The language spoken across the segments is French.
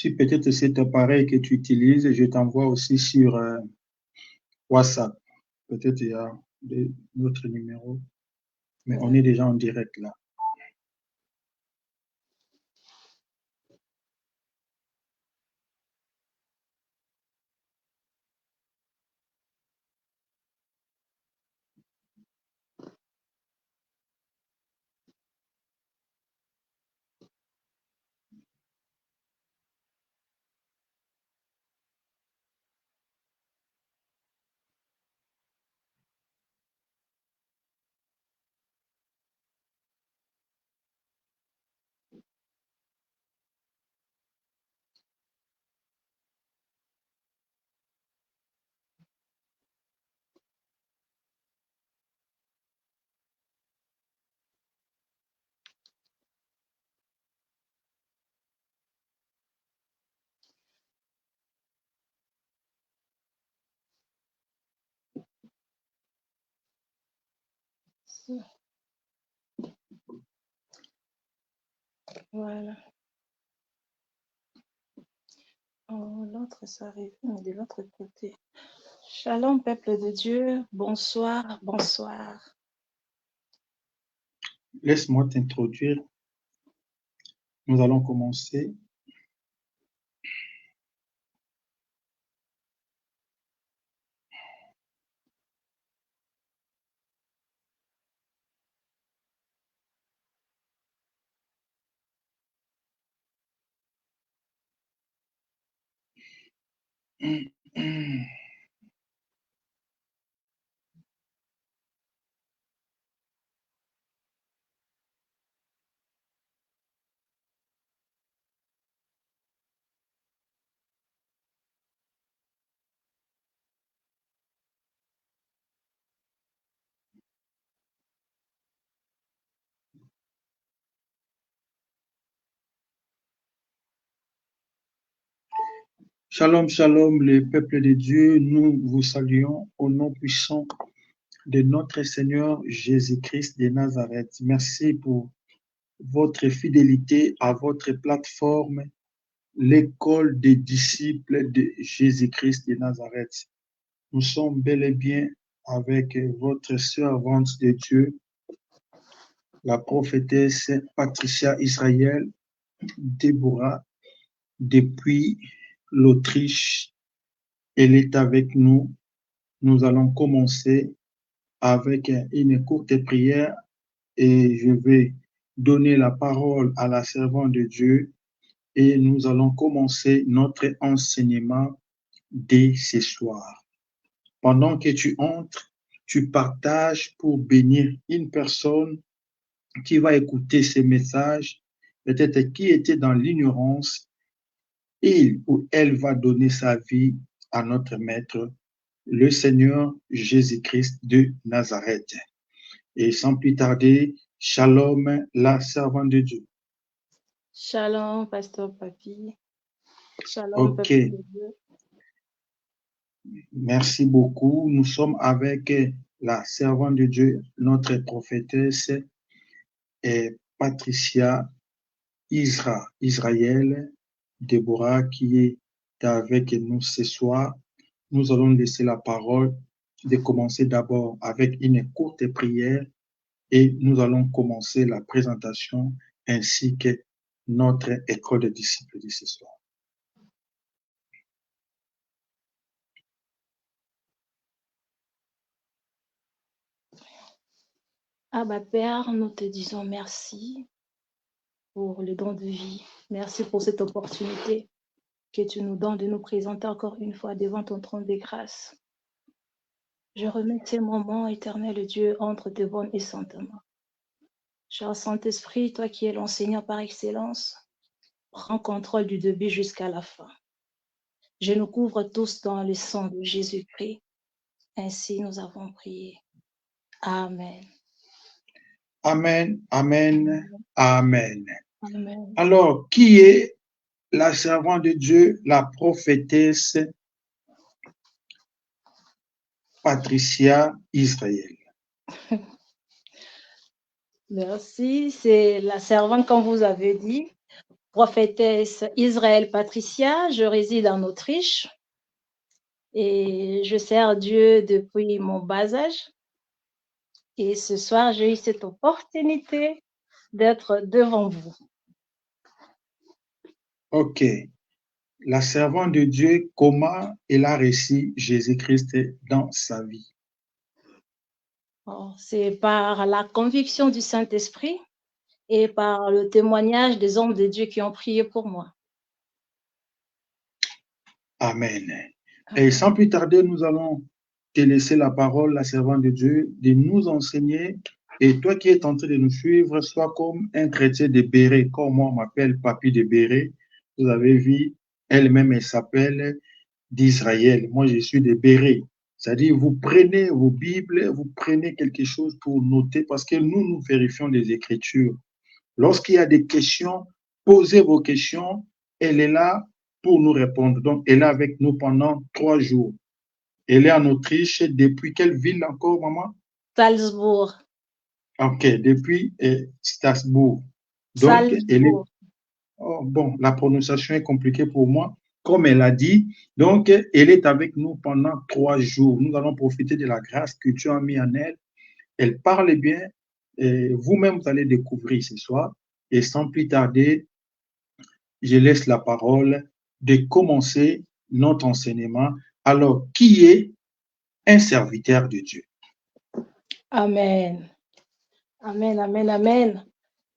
Si peut-être cet appareil que tu utilises, je t'envoie aussi sur WhatsApp. Peut-être il y a d'autres numéros, mais on est déjà en direct là. Voilà. Oh, l'autre, ça arrive, mais de l'autre côté. Shalom, peuple de Dieu. Bonsoir, bonsoir. Laisse-moi t'introduire. Nous allons commencer. Shalom, shalom, les peuples de Dieu, nous vous saluons au nom puissant de notre Seigneur Jésus-Christ de Nazareth. Merci pour votre fidélité à votre plateforme, l'école des disciples de Jésus-Christ de Nazareth. Nous sommes bel et bien avec votre servante de Dieu, la prophétesse Patricia Israël Déborah, depuis l'Autriche. Elle est avec nous. Nous allons commencer avec une courte prière et je vais donner la parole à la servante de Dieu et nous allons commencer notre enseignement dès ce soir. Pendant que tu entres, tu partages pour bénir une personne qui va écouter ces messages, peut-être qui était dans l'ignorance, il ou elle va donner sa vie à notre Maître, le Seigneur Jésus-Christ de Nazareth. Et sans plus tarder, shalom, la servante de Dieu. Shalom, pasteur Papi. Shalom, Ok, peuple de Dieu. merci beaucoup. Nous sommes avec la servante de Dieu, notre prophétesse Patricia Israël Déborah, qui est avec nous ce soir. Nous allons laisser la parole de commencer d'abord avec une courte prière et nous allons commencer la présentation ainsi que notre école de disciples de ce soir. Abba Père, nous te disons merci pour le don de vie. Merci pour cette opportunité que tu nous donnes de nous présenter encore une fois devant ton trône de grâce. Je remets ces moments, éternel Dieu, entre tes bonnes et saintes mains. Cher Saint-Esprit, toi qui es l'enseignant par excellence, prends contrôle du début jusqu'à la fin. Je nous couvre tous dans le sang de Jésus-Christ. Ainsi nous avons prié. Amen. Amen, amen, amen. Amen. Alors, qui est la servante de Dieu, la prophétesse Patricia Israël? Merci. C'est la servante, comme vous avez dit, prophétesse Israël Patricia, je réside en Autriche et je sers Dieu depuis mon bas âge. Et ce soir, j'ai eu cette opportunité d'être devant vous. Ok. La servante de Dieu, comment elle a reçu Jésus-Christ dans sa vie? C'est par la conviction du Saint-Esprit et par le témoignage des hommes de Dieu qui ont prié pour moi. Amen. Et sans plus tarder, nous allons te laisser la parole, la servante de Dieu, de nous enseigner. Et toi qui es en train de nous suivre, sois comme un chrétien de Béret, comme moi on m'appelle Papy de Béret. Vous avez vu, elle-même, elle s'appelle d'Israël. Moi, je suis de Béret. C'est-à-dire, vous prenez vos Bibles, vous prenez quelque chose pour noter, parce que nous vérifions les Écritures. Lorsqu'il y a des questions, posez vos questions. Elle est là pour nous répondre. Donc, elle est avec nous pendant 3 jours. Elle est en Autriche. Depuis quelle ville encore, maman? Salzbourg. Ok, depuis Strasbourg. Donc, Salzbourg. elle est... Oh, bon, la prononciation est compliquée pour moi. Comme elle a dit, donc, elle est avec nous pendant 3 jours. Nous allons profiter de la grâce que Dieu a mis en elle. Elle parle bien. Vous-même, vous allez découvrir ce soir. Et sans plus tarder, je laisse la parole de commencer notre enseignement. Alors, qui est un serviteur de Dieu? Amen. Amen, amen, amen.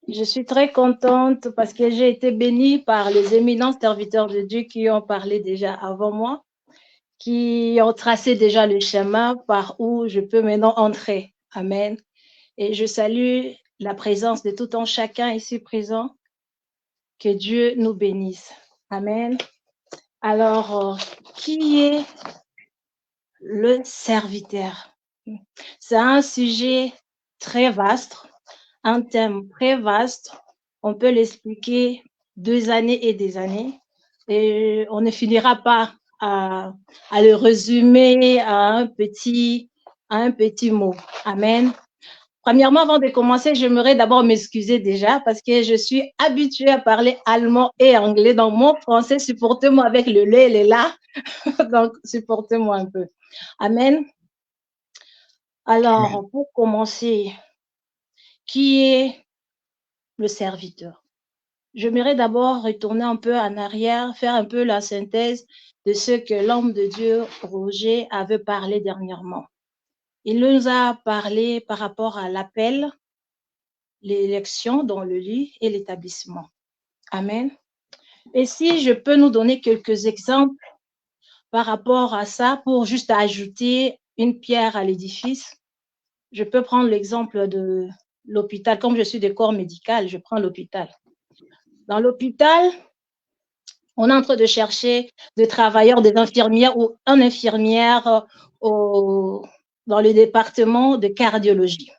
Je suis très contente parce que j'ai été bénie par les éminents serviteurs de Dieu qui ont parlé déjà avant moi, qui ont tracé déjà le chemin par où je peux maintenant entrer. Amen. Et je salue la présence de tout un chacun ici présent. Que Dieu nous bénisse. Amen. Alors, qui est le serviteur? C'est un sujet très vaste, un thème très vaste. On peut l'expliquer 2 années et des années et on ne finira pas à le résumer à un petit mot. Amen. Premièrement, avant de commencer, j'aimerais d'abord m'excuser déjà parce que je suis habituée à parler allemand et anglais. Donc, mon français, supportez-moi avec le lait et le là. Donc, supportez-moi un peu. Amen. Alors, Amen. pour commencer, qui est le serviteur? J'aimerais d'abord retourner un peu en arrière, faire un peu la synthèse de ce que l'homme de Dieu, Roger, avait parlé dernièrement. Il nous a parlé par rapport à l'appel, l'élection dans le lit et l'établissement. Amen. Et si je peux nous donner quelques exemples par rapport à ça pour juste ajouter une pierre à l'édifice, je peux prendre l'exemple de l'hôpital. Comme je suis de corps médical, je prends l'hôpital. Dans l'hôpital, on est en train de chercher des travailleurs, des infirmières ou une infirmière dans le département de cardiologie,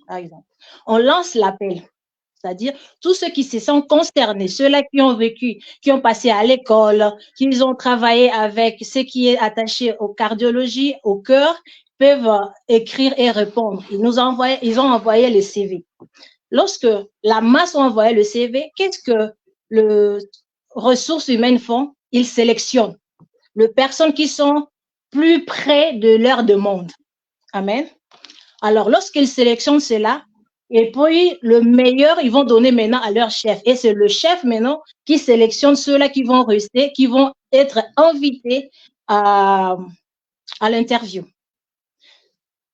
par exemple. On lance l'appel, c'est-à-dire tous ceux qui se sont concernés, ceux-là qui ont vécu, qui ont passé à l'école, qui ont travaillé avec ce qui est attaché aux cardiologies, au cœur, peuvent écrire et répondre. Ils ont envoyé les CV. Lorsque la masse a envoyé le CV, qu'est-ce que les ressources humaines font? Ils sélectionnent les personnes qui sont plus près de leur demande. Amen. Alors, lorsqu'ils sélectionnent cela, et puis le meilleur, ils vont donner maintenant à leur chef. Et c'est le chef maintenant qui sélectionne ceux-là qui vont rester, qui vont être invités à l'interview.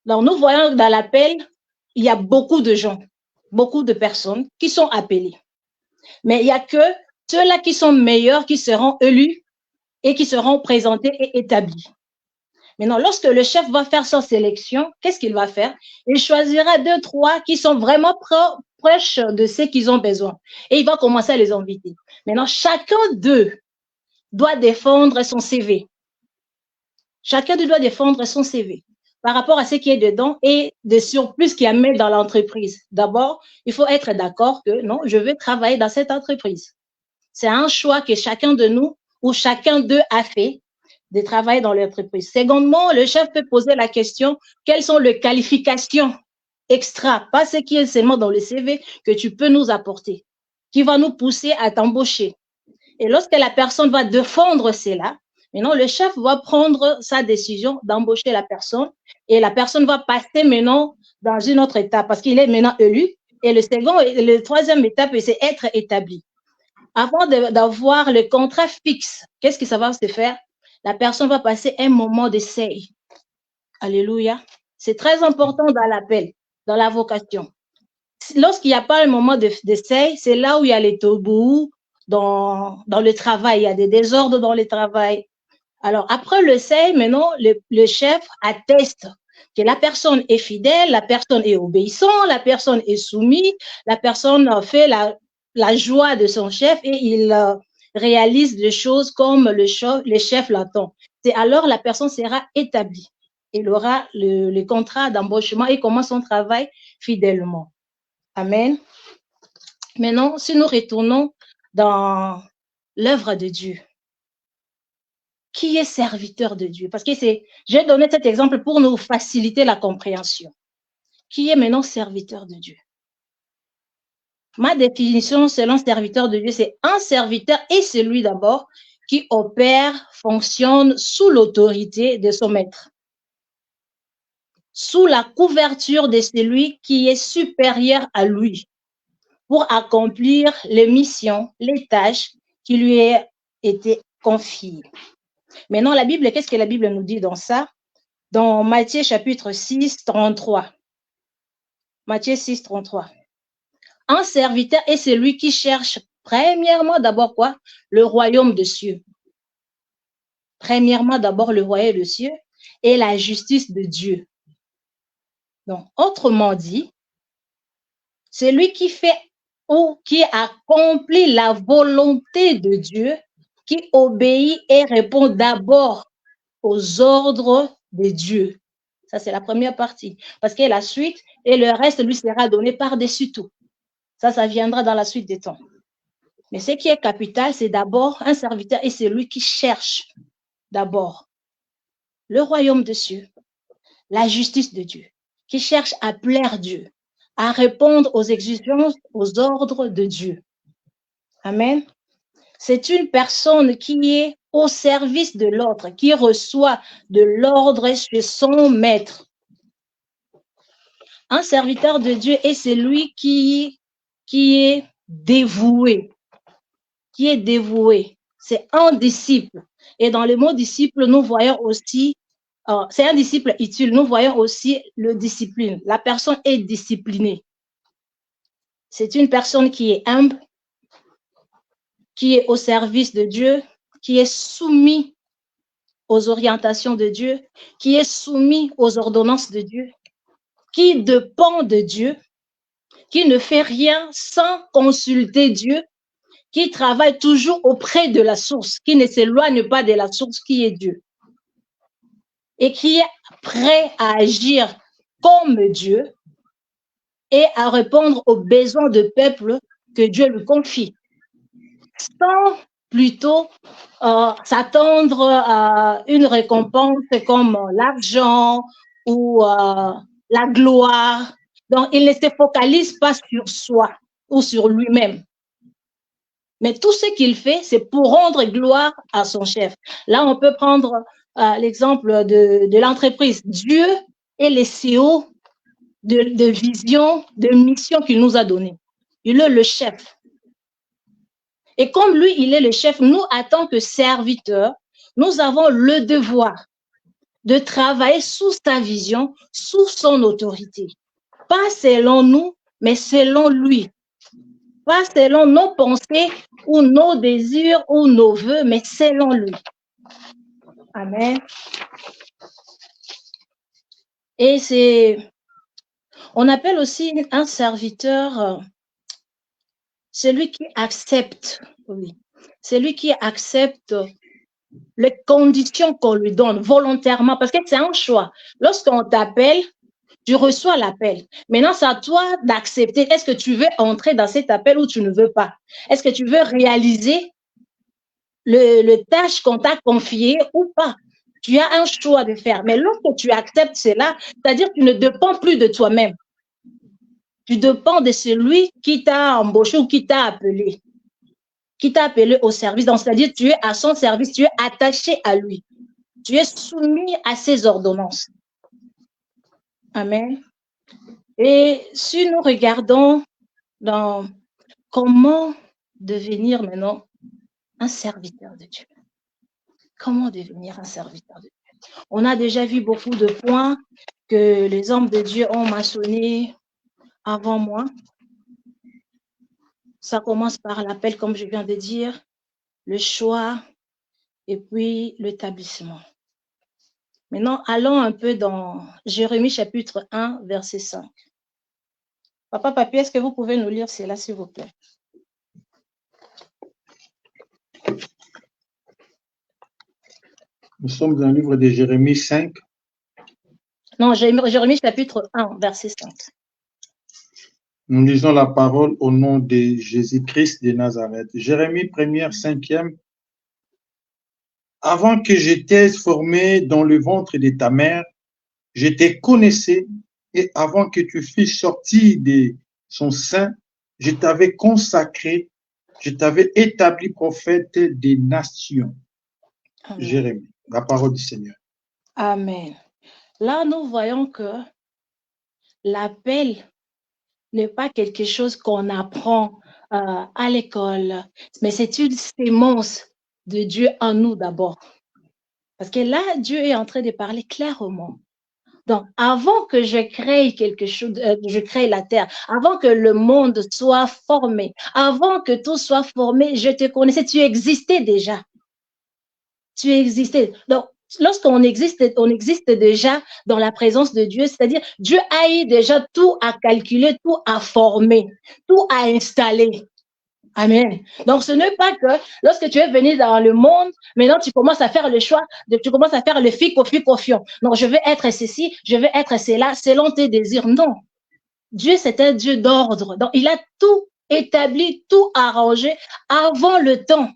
Donc, nous voyons dans l'appel, il y a beaucoup de gens, beaucoup de personnes qui sont appelées. Mais il n'y a que ceux-là qui sont meilleurs qui seront élus et qui seront présentés et établis. Maintenant, lorsque le chef va faire sa sélection, qu'est-ce qu'il va faire? Il choisira 2, 3 qui sont vraiment proches de ce qu'ils ont besoin. Et il va commencer à les inviter. Maintenant, chacun d'eux doit défendre son CV. Chacun d'eux doit défendre son CV par rapport à ce qui est dedans et de surplus qu'il y a mis dans l'entreprise. D'abord, il faut être d'accord que non, je veux travailler dans cette entreprise. C'est un choix que chacun de nous ou chacun d'eux a fait de travailler dans l'entreprise. Secondement, le chef peut poser la question, quelles sont les qualifications extra, pas ce qui est seulement dans le CV, que tu peux nous apporter, qui va nous pousser à t'embaucher. Et lorsque la personne va défendre cela, maintenant le chef va prendre sa décision d'embaucher la personne et la personne va passer maintenant dans une autre étape parce qu'il est maintenant élu. Et le troisième étape, c'est être établi. Avant d'avoir le contrat fixe, qu'est-ce que ça va se faire? La personne va passer un moment d'essai. Alléluia. C'est très important dans l'appel, dans la vocation. Lorsqu'il n'y a pas un moment d'essai, c'est là où il y a les tabous dans le travail. Il y a des désordres dans le travail. Alors, après le essai, maintenant, le chef atteste que la personne est fidèle, la personne est obéissante, la personne est soumise, la personne fait la joie de son chef et il réalise les choses comme le chef l'attend. C'est alors la personne sera établie. Il aura le contrat d'embauchement et commence son travail fidèlement. Amen. Maintenant, si nous retournons dans l'œuvre de Dieu, qui est serviteur de Dieu? Parce que j'ai donné cet exemple pour nous faciliter la compréhension. Qui est maintenant serviteur de Dieu? Ma définition selon serviteur de Dieu, c'est un serviteur et celui d'abord qui opère, fonctionne sous l'autorité de son maître, sous la couverture de celui qui est supérieur à lui pour accomplir les missions, les tâches qui lui ont été confiées. Maintenant, la Bible, qu'est-ce que la Bible nous dit dans ça? Dans Matthieu chapitre 6, 33. Matthieu 6, 33. Un serviteur est celui qui cherche premièrement d'abord quoi? Le royaume des cieux. Premièrement d'abord le royaume des cieux et la justice de Dieu. Donc, autrement dit, celui qui fait ou qui accomplit la volonté de Dieu, qui obéit et répond d'abord aux ordres de Dieu. Ça, c'est la première partie. Parce que la suite et le reste lui sera donné par-dessus tout. Ça viendra dans la suite des temps. Mais ce qui est capital, c'est d'abord un serviteur et c'est lui qui cherche d'abord le royaume de Dieu, la justice de Dieu, qui cherche à plaire Dieu, à répondre aux exigences, aux ordres de Dieu. Amen. C'est une personne qui est au service de l'autre, qui reçoit de l'ordre chez son maître. Un serviteur de Dieu est celui qui est dévoué. Qui est dévoué. C'est un disciple. Et dans le mot disciple, nous voyons aussi, c'est un disciple utile, nous voyons aussi le discipline. La personne est disciplinée. C'est une personne qui est humble, qui est au service de Dieu, qui est soumis aux orientations de Dieu, qui est soumis aux ordonnances de Dieu, qui dépend de Dieu, qui ne fait rien sans consulter Dieu, qui travaille toujours auprès de la source, qui ne s'éloigne pas de la source qui est Dieu, et qui est prêt à agir comme Dieu et à répondre aux besoins du peuple que Dieu lui confie, sans plutôt s'attendre à une récompense comme l'argent ou la gloire. Donc, il ne se focalise pas sur soi ou sur lui-même. Mais tout ce qu'il fait, c'est pour rendre gloire à son chef. Là, on peut prendre l'exemple de l'entreprise. Dieu est le CEO de vision, de mission qu'il nous a donnée. Il est le chef. Et comme lui, il est le chef, nous, en tant que serviteurs, nous avons le devoir de travailler sous sa vision, sous son autorité. Pas selon nous, mais selon lui. Pas selon nos pensées ou nos désirs ou nos vœux, mais selon lui. Amen. Et on appelle aussi un serviteur celui qui accepte, oui, celui qui accepte les conditions qu'on lui donne volontairement, parce que c'est un choix. Lorsqu'on t'appelle, tu reçois l'appel. Maintenant, c'est à toi d'accepter. Est-ce que tu veux entrer dans cet appel ou tu ne veux pas? Est-ce que tu veux réaliser le tâche qu'on t'a confié ou pas? Tu as un choix de faire. Mais lorsque tu acceptes cela, c'est-à-dire que tu ne dépends plus de toi-même. Tu dépends de celui qui t'a embauché ou qui t'a appelé. qui t'a appelé au service. Donc, c'est-à-dire, tu es à son service, tu es attaché à lui. Tu es soumis à ses ordonnances. Amen. Et si nous regardons dans comment devenir maintenant un serviteur de Dieu. Comment devenir un serviteur de Dieu? On a déjà vu beaucoup de points que les hommes de Dieu ont mentionnés avant moi. Ça commence par l'appel, comme je viens de dire, le choix et puis l'établissement. Maintenant, allons un peu dans Jérémie chapitre 1, verset 5. Papa, papi, est-ce que vous pouvez nous lire cela, s'il vous plaît? Nous sommes dans le livre de Jérémie 5. Non, Jérémie chapitre 1, verset 5. Nous lisons la parole au nom de Jésus-Christ de Nazareth. Jérémie 1er, 5e. Avant que j'étais formé dans le ventre de ta mère, je te connaissais, et avant que tu fusses sorti de son sein, je t'avais consacré, je t'avais établi prophète des nations. Amen. Jérémie, la parole du Seigneur. Amen. Là, nous voyons que l'appel n'est pas quelque chose qu'on apprend à l'école, mais c'est une sémence de Dieu en nous d'abord. Parce que là, Dieu est en train de parler clairement. Donc, avant que je crée quelque chose, je crée la terre, avant que le monde soit formé, avant que tout soit formé, je te connaissais, tu existais déjà. Tu existais. Donc, lorsqu'on existe, on existe déjà dans la présence de Dieu, c'est-à-dire Dieu a eu déjà tout à calculer, tout à former, tout à installer. Amen. Donc, ce n'est pas que lorsque tu es venu dans le monde, maintenant tu commences à faire le choix, tu commences à faire le fico fion. Non, je vais être ceci, je vais être cela, selon tes désirs. Non. Dieu, c'est un Dieu d'ordre. Donc, il a tout établi, tout arrangé avant le temps.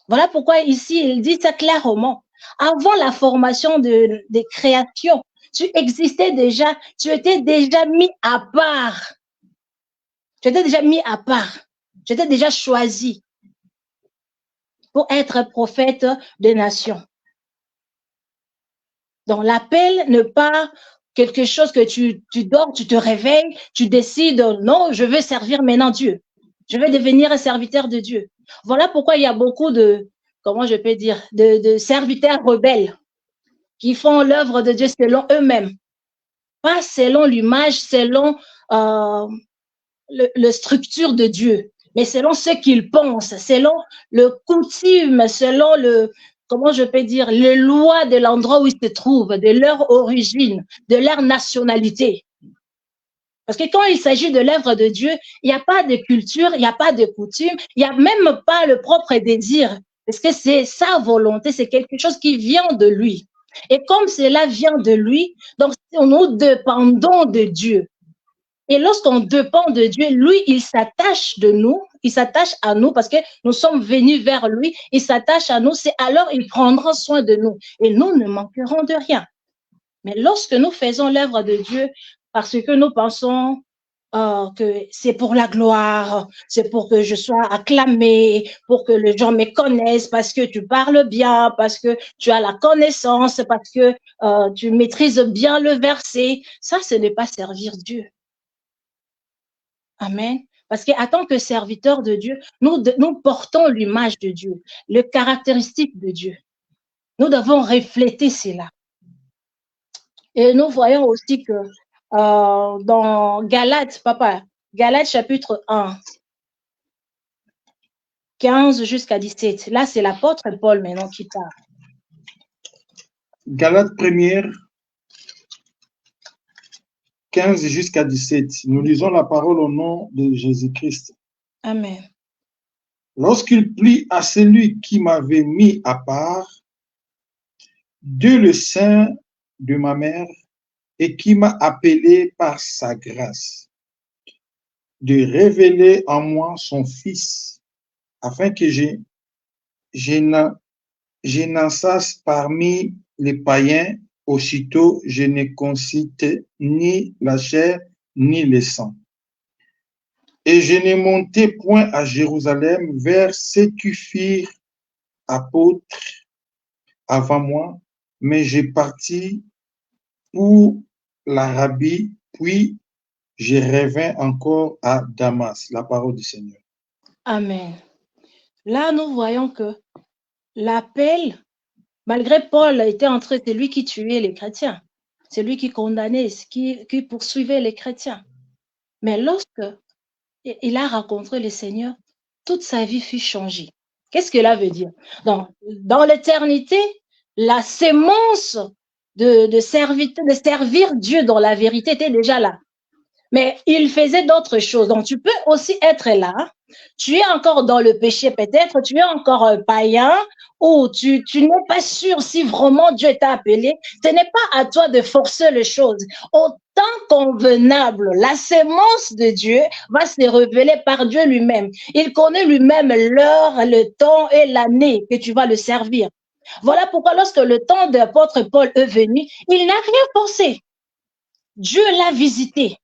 Voilà pourquoi ici, il dit ça clairement. Avant la formation des créations, tu existais déjà, tu étais déjà mis à part. Tu étais déjà mis à part. Tu étais déjà choisi pour être prophète des nations. Donc, l'appel n'est pas quelque chose que tu dors, tu te réveilles, tu décides, non, je veux servir maintenant Dieu. Je veux devenir un serviteur de Dieu. Voilà pourquoi il y a beaucoup de, comment je peux dire, de serviteurs rebelles qui font l'œuvre de Dieu selon eux-mêmes. Pas selon l'image, selon la structure de Dieu, mais selon ce qu'ils pensent, selon le coutume, selon le, comment je peux dire, les lois de l'endroit où ils se trouvent, de leur origine, de leur nationalité. Parce que quand il s'agit de l'œuvre de Dieu, il n'y a pas de culture, il n'y a pas de coutume, il n'y a même pas le propre désir, parce que c'est sa volonté, c'est quelque chose qui vient de lui. Et comme cela vient de lui, donc nous dépendons de Dieu. Et lorsqu'on dépend de Dieu, lui, il s'attache de nous, il s'attache à nous parce que nous sommes venus vers lui, il s'attache à nous, c'est alors il prendra soin de nous et nous ne manquerons de rien. Mais lorsque nous faisons l'œuvre de Dieu parce que nous pensons que c'est pour la gloire, c'est pour que je sois acclamé, pour que les gens me connaissent, parce que tu parles bien, parce que tu as la connaissance, parce que tu maîtrises bien le verset, ça, ce n'est pas servir Dieu. Amen. Parce qu'en tant que serviteur de Dieu, nous portons l'image de Dieu, les caractéristiques de Dieu. Nous devons refléter cela. Et nous voyons aussi que dans Galates, Galates chapitre 1, 15 jusqu'à 17, là c'est l'apôtre Paul maintenant qui parle. Galates 1er, 15 jusqu'à 17. Nous lisons la parole au nom de Jésus-Christ. Amen. Lorsqu'il plut à celui qui m'avait mis à part de le sein de ma mère et qui m'a appelé par sa grâce, de révéler en moi son Fils, afin que je n'ensasse parmi les païens, aussitôt je ne concite ni la chair ni le sang. Et je n'ai monté point à Jérusalem vers ceux qui firent apôtres avant moi, mais j'ai parti pour l'Arabie, puis je revins encore à Damas. La parole du Seigneur. Amen. Là, nous voyons que l'appel, malgré Paul était entré, c'est lui qui tuait les chrétiens. C'est lui qui condamnait, qui poursuivait les chrétiens. Mais lorsque il a rencontré le Seigneur, toute sa vie fut changée. Qu'est-ce que cela veut dire? Dans l'éternité, la sémence de servir Dieu dans la vérité était déjà là. Mais il faisait d'autres choses. Donc, tu peux aussi être là. Tu es encore dans le péché peut-être, tu es encore païen, ou tu n'es pas sûr si vraiment Dieu t'a appelé. Ce n'est pas à toi de forcer les choses. Au temps convenable, la sémence de Dieu va se révéler par Dieu lui-même. Il connaît lui-même l'heure, le temps et l'année que tu vas le servir. Voilà pourquoi lorsque le temps de l'apôtre Paul est venu, il n'a rien forcé. Dieu l'a visité.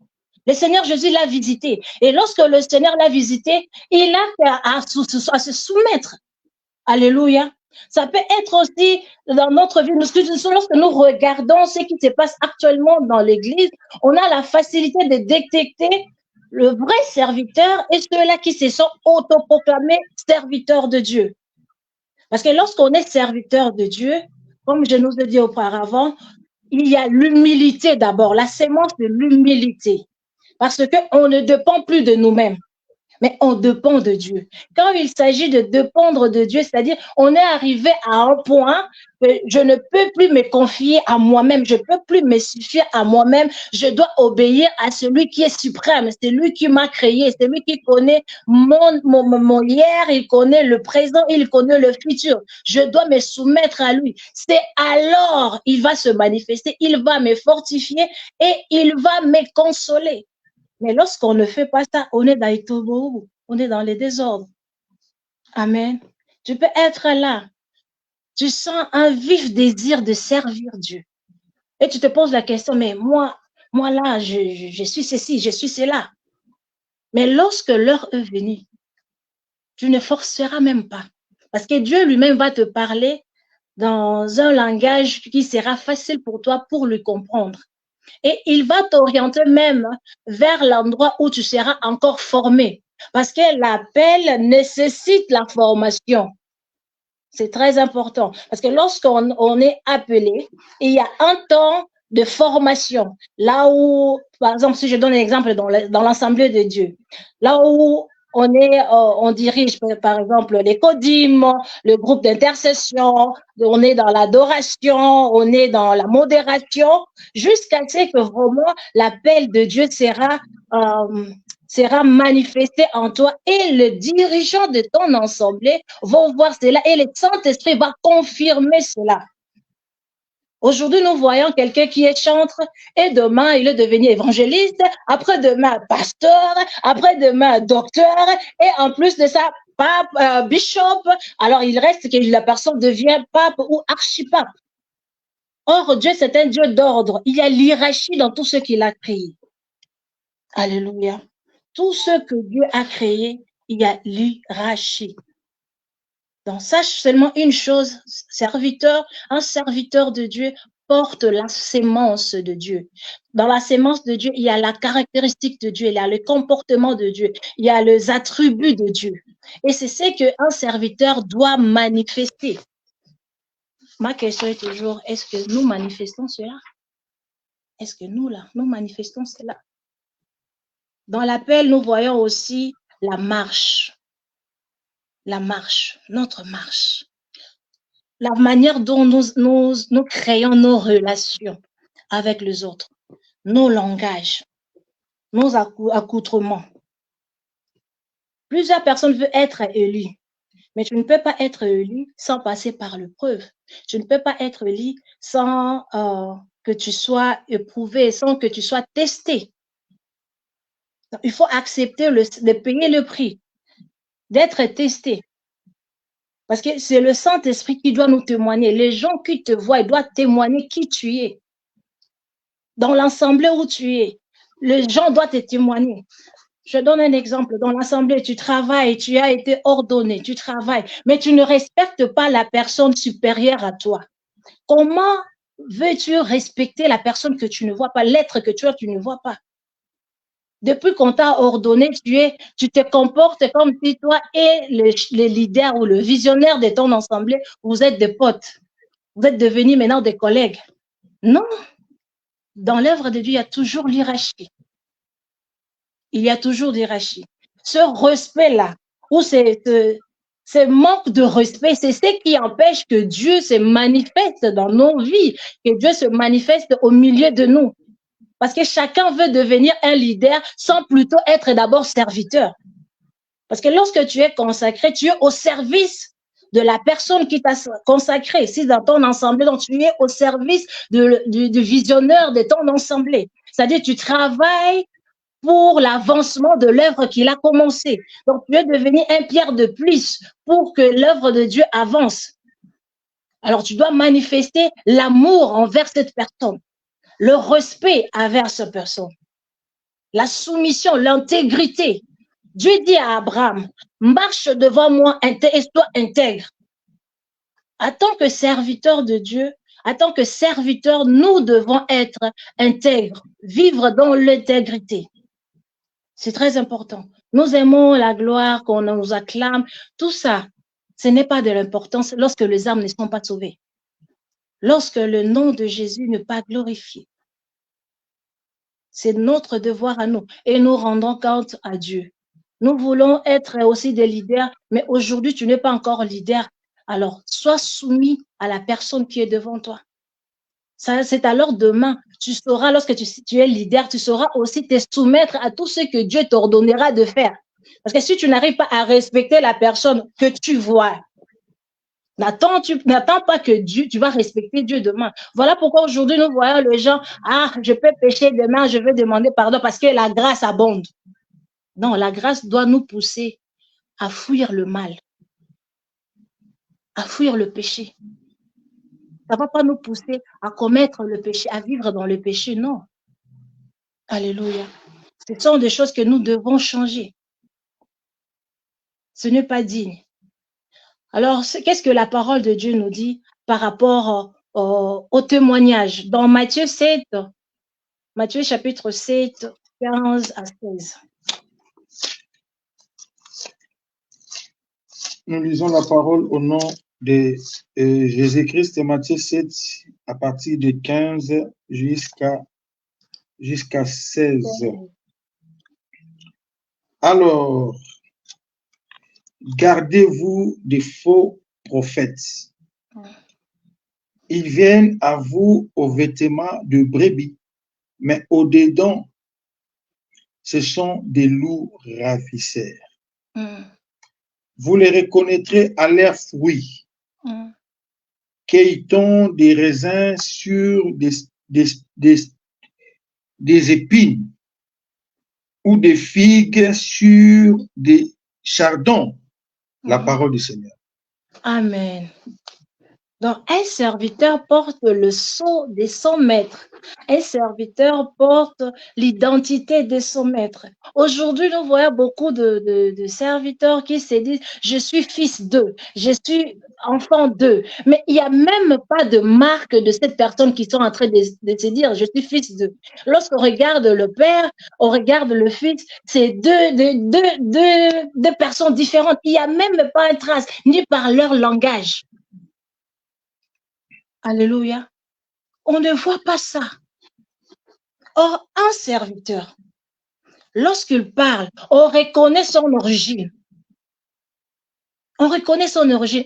Le Seigneur Jésus l'a visité. Et lorsque le Seigneur l'a visité, il a à se soumettre. Alléluia. Ça peut être aussi dans notre vie. Lorsque nous regardons ce qui se passe actuellement dans l'Église, on a la facilité de détecter le vrai serviteur et ceux-là qui se sont autoproclamés serviteurs de Dieu. Parce que lorsqu'on est serviteur de Dieu, comme je nous ai dit auparavant, il y a l'humilité d'abord, la sémence de l'humilité. Parce qu'on ne dépend plus de nous-mêmes, mais on dépend de Dieu. Quand il s'agit de dépendre de Dieu, c'est-à-dire on est arrivé à un point que je ne peux plus me confier à moi-même, je ne peux plus me suffire à moi-même, je dois obéir à celui qui est suprême, c'est lui qui m'a créé, c'est lui qui connaît mon hier, il connaît le présent, il connaît le futur. Je dois me soumettre à lui. C'est alors il va se manifester, il va me fortifier et il va me consoler. Mais lorsqu'on ne fait pas ça, on est dans les tobots, on est dans les désordres. Amen. Tu peux être là. Tu sens un vif désir de servir Dieu. Et tu te poses la question, mais moi là, je suis ceci, je suis cela. Mais lorsque l'heure est venue, tu ne forceras même pas. Parce que Dieu lui-même va te parler dans un langage qui sera facile pour toi pour le comprendre. Et il va t'orienter même vers l'endroit où tu seras encore formé. Parce que l'appel nécessite la formation. C'est très important. Parce que lorsqu'on est appelé, il y a un temps de formation. Là où, par exemple, si je donne un exemple dans l'Assemblée de Dieu, là où on dirige, par exemple, les codim, le groupe d'intercession, on est dans l'adoration, on est dans la modération, jusqu'à ce que vraiment l'appel de Dieu sera manifesté en toi et le dirigeant de ton assemblée va voir cela et le Saint-Esprit va confirmer cela. Aujourd'hui, nous voyons quelqu'un qui est chantre et demain, il est devenu évangéliste, après-demain, pasteur, après-demain, docteur et en plus de ça, pape, bishop. Alors, il reste que la personne devient pape ou archipape. Or, Dieu, c'est un Dieu d'ordre. Il y a l'hiérarchie dans tout ce qu'il a créé. Alléluia. Tout ce que Dieu a créé, il y a l'hiérarchie. Donc, sache seulement une chose, un serviteur de Dieu porte la sémence de Dieu. Dans la sémence de Dieu, il y a la caractéristique de Dieu, il y a le comportement de Dieu, il y a les attributs de Dieu. Et c'est ce qu'un serviteur doit manifester. Ma question est toujours, est-ce que nous manifestons cela? Est-ce que nous manifestons cela? Dans l'appel, nous voyons aussi la marche. La marche, notre marche. La manière dont nous créons nos relations avec les autres, nos langages, nos accoutrements. Plusieurs personnes veulent être élues, mais tu ne peux pas être élu sans passer par l'épreuve. Tu ne peux pas être élu sans que tu sois éprouvé, sans que tu sois testé. Donc, il faut accepter de payer le prix, d'être testé. Parce que c'est le Saint-Esprit qui doit nous témoigner. Les gens qui te voient, ils doivent témoigner qui tu es. Dans l'assemblée où tu es, les gens doivent te témoigner. Je donne un exemple. Dans l'assemblée, tu travailles, tu as été ordonné, tu travailles, mais tu ne respectes pas la personne supérieure à toi. Comment veux-tu respecter la personne que tu ne vois pas, l'être que tu ne vois pas? Depuis qu'on t'a ordonné, tu te comportes comme si toi et le leader ou le visionnaire de ton assemblée, vous êtes des potes. Vous êtes devenus maintenant des collègues. Non. Dans l'œuvre de Dieu, il y a toujours l'hierarchie. Il y a toujours l'hierarchie. Ce respect-là, ou ce manque de respect, c'est ce qui empêche que Dieu se manifeste dans nos vies, que Dieu se manifeste au milieu de nous. Parce que chacun veut devenir un leader sans plutôt être d'abord serviteur. Parce que lorsque tu es consacré, tu es au service de la personne qui t'a consacré. Si dans ton assemblée, donc tu es au service du visionneur de ton assemblée. C'est-à-dire tu travailles pour l'avancement de l'œuvre qu'il a commencé. Donc tu es devenu un pierre de plus pour que l'œuvre de Dieu avance. Alors tu dois manifester l'amour envers cette personne, le respect envers cette personne, la soumission, l'intégrité. Dieu dit à Abraham, marche devant moi et sois intègre. En tant que serviteur de Dieu, en tant que serviteur, nous devons être intègres, vivre dans l'intégrité. C'est très important. Nous aimons la gloire, qu'on nous acclame. Tout ça, ce n'est pas de l'importance lorsque les âmes ne sont pas sauvées. Lorsque le nom de Jésus n'est pas glorifié. C'est notre devoir à nous et nous rendons compte à Dieu. Nous voulons être aussi des leaders, mais aujourd'hui, tu n'es pas encore leader. Alors, sois soumis à la personne qui est devant toi. C'est alors demain, tu sauras, lorsque tu es leader, tu sauras aussi te soumettre à tout ce que Dieu t'ordonnera de faire. Parce que si tu n'arrives pas à respecter la personne que tu vois, n'attends pas que tu vas respecter Dieu demain. Voilà pourquoi aujourd'hui nous voyons les gens, je peux pécher demain, je vais demander pardon parce que la grâce abonde. Non, la grâce doit nous pousser à fuir le mal, à fuir le péché. Ça ne va pas nous pousser à commettre le péché, à vivre dans le péché, non. Alléluia. Ce sont des choses que nous devons changer. Ce n'est pas digne. Alors, qu'est-ce que la parole de Dieu nous dit par rapport au témoignage? Dans Matthieu 7, Matthieu chapitre 7, 15 à 16. Nous lisons la parole au nom de Jésus-Christ, Matthieu 7, à partir de 15 jusqu'à 16. Alors, gardez-vous des faux prophètes. Ils viennent à vous aux vêtements de brebis, mais au-dedans, ce sont des loups ravisseurs. Vous les reconnaîtrez à leurs fruits. Cueille-t-on des raisins sur des épines ou des figues sur des chardons? La parole du Seigneur. Amen. Donc, un serviteur porte le sceau de son maître. Un serviteur porte l'identité de son maître. Aujourd'hui, nous voyons beaucoup de serviteurs qui se disent « je suis fils d'eux, je suis enfant d'eux ». Mais il n'y a même pas de marque de cette personne qui sont en train de se dire « je suis fils d'eux ». Lorsqu'on regarde le père, on regarde le fils, c'est deux personnes différentes. Il n'y a même pas une trace, ni par leur langage. Alléluia. On ne voit pas ça. Or, un serviteur, lorsqu'il parle, on reconnaît son origine. On reconnaît son origine.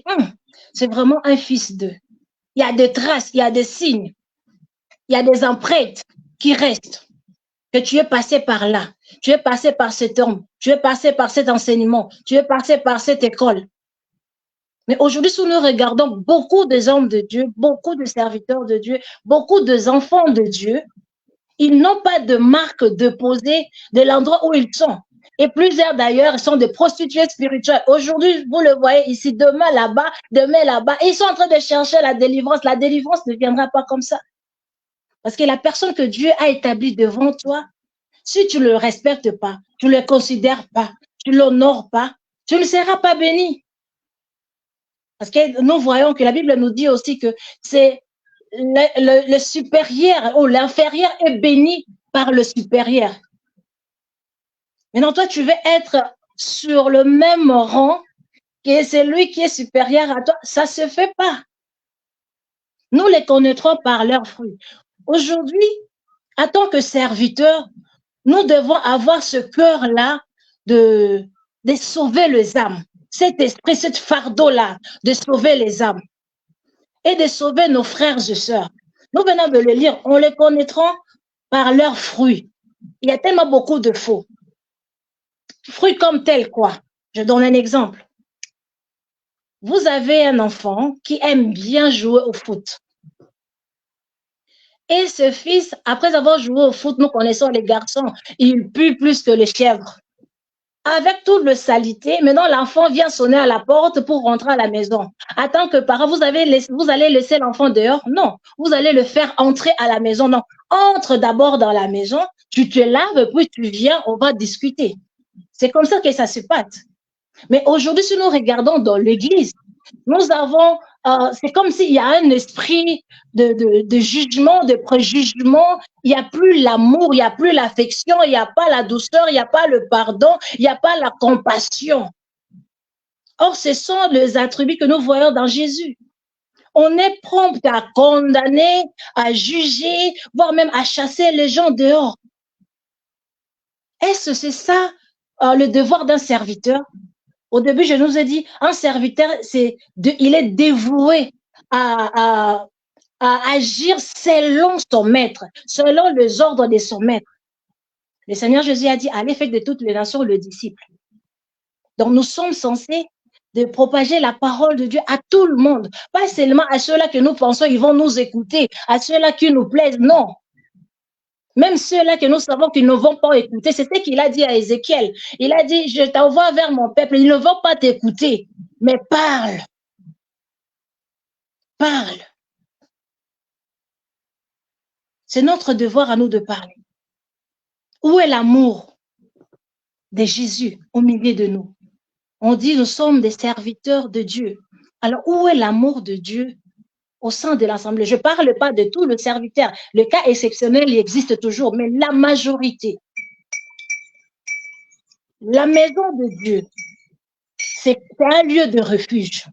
C'est vraiment un fils d'eux. Il y a des traces, il y a des signes, il y a des empreintes qui restent. Que tu es passé par là, tu es passé par cet homme, tu es passé par cet enseignement, tu es passé par cette école. Mais aujourd'hui, si nous regardons beaucoup des hommes de Dieu, beaucoup de serviteurs de Dieu, beaucoup d'enfants de Dieu, ils n'ont pas de marque déposée de l'endroit où ils sont. Et plusieurs d'ailleurs sont des prostituées spirituelles. Aujourd'hui, vous le voyez ici, demain là-bas, demain là-bas. Ils sont en train de chercher la délivrance. La délivrance ne viendra pas comme ça. Parce que la personne que Dieu a établie devant toi, si tu ne le respectes pas, tu ne le considères pas, tu ne l'honores pas, tu ne seras pas béni. Parce que nous voyons que la Bible nous dit aussi que c'est le supérieur ou l'inférieur est béni par le supérieur. Maintenant, toi, tu veux être sur le même rang que celui qui est supérieur à toi. Ça ne se fait pas. Nous les connaîtrons par leurs fruits. Aujourd'hui, en tant que serviteurs, nous devons avoir ce cœur-là de sauver les âmes. Cet esprit, ce fardeau-là de sauver les âmes et de sauver nos frères et sœurs. Nous venons de le lire, on les connaîtra par leurs fruits. Il y a tellement beaucoup de faux. Fruits comme tels quoi? Je donne un exemple. Vous avez un enfant qui aime bien jouer au foot. Et ce fils, après avoir joué au foot, nous connaissons les garçons, il pue plus que les chèvres. Avec toute le salité, maintenant l'enfant vient sonner à la porte pour rentrer à la maison. En tant que parent, vous allez laisser l'enfant dehors? Non, vous allez le faire entrer à la maison. Non, entre d'abord dans la maison, tu te laves, puis tu viens, on va discuter. C'est comme ça que ça se passe. Mais aujourd'hui, si nous regardons dans l'église, nous avons, c'est comme s'il y a un esprit de jugement, de préjugement. Il n'y a plus l'amour, il n'y a plus l'affection, il n'y a pas la douceur, il n'y a pas le pardon, il n'y a pas la compassion. Or, ce sont les attributs que nous voyons dans Jésus. On est prompt à condamner, à juger, voire même à chasser les gens dehors. Est-ce que c'est ça le devoir d'un serviteur? Au début, je nous ai dit, un serviteur, il est dévoué à agir selon son maître, selon les ordres de son maître. Le Seigneur Jésus a dit, allez, faites de toutes les nations le disciple. Donc, nous sommes censés de propager la parole de Dieu à tout le monde, pas seulement à ceux-là que nous pensons, ils vont nous écouter, à ceux-là qui nous plaisent, non. Même ceux-là que nous savons qu'ils ne vont pas écouter, c'est ce qu'il a dit à Ézéchiel. Il a dit, je t'envoie vers mon peuple, ils ne vont pas t'écouter, mais parle. Parle. C'est notre devoir à nous de parler. Où est l'amour de Jésus au milieu de nous? On dit, nous sommes des serviteurs de Dieu. Alors, où est l'amour de Dieu au sein de l'Assemblée? Je ne parle pas de tout le serviteur. Le cas exceptionnel, il existe toujours, mais la majorité. La maison de Dieu, c'est un lieu de refuge.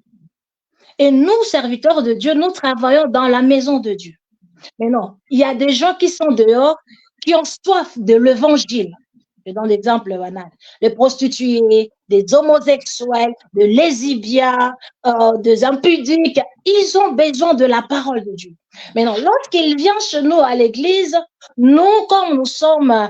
Et nous, serviteurs de Dieu, nous travaillons dans la maison de Dieu. Mais non, il y a des gens qui sont dehors, qui ont soif de l'évangile. Je donne l'exemple banal. Les prostituées, des homosexuels, des lesbiens, des impudiques, ils ont besoin de la parole de Dieu. Maintenant, lorsqu'ils viennent chez nous à l'église, nous, comme nous sommes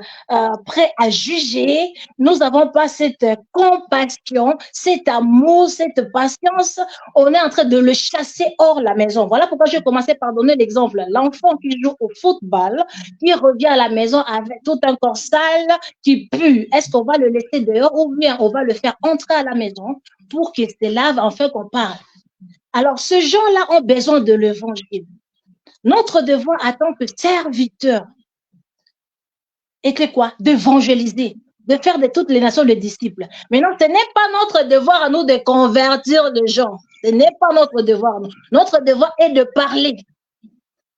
prêts à juger, nous n'avons pas cette compassion, cet amour, cette patience. On est en train de le chasser hors la maison. Voilà pourquoi je vais commencer par donner l'exemple. L'enfant qui joue au football, qui revient à la maison avec tout un corps sale, qui pue. Est-ce qu'on va le laisser dehors ou bien on va le faire entrer à la maison pour qu'il se lave afin qu'on parle? Alors, ces gens-là ont besoin de l'évangile. Notre devoir en tant que serviteur était quoi? D'évangéliser, de faire de toutes les nations les disciples. Maintenant, ce n'est pas notre devoir à nous de convertir les gens. Ce n'est pas notre devoir. Notre devoir est de parler.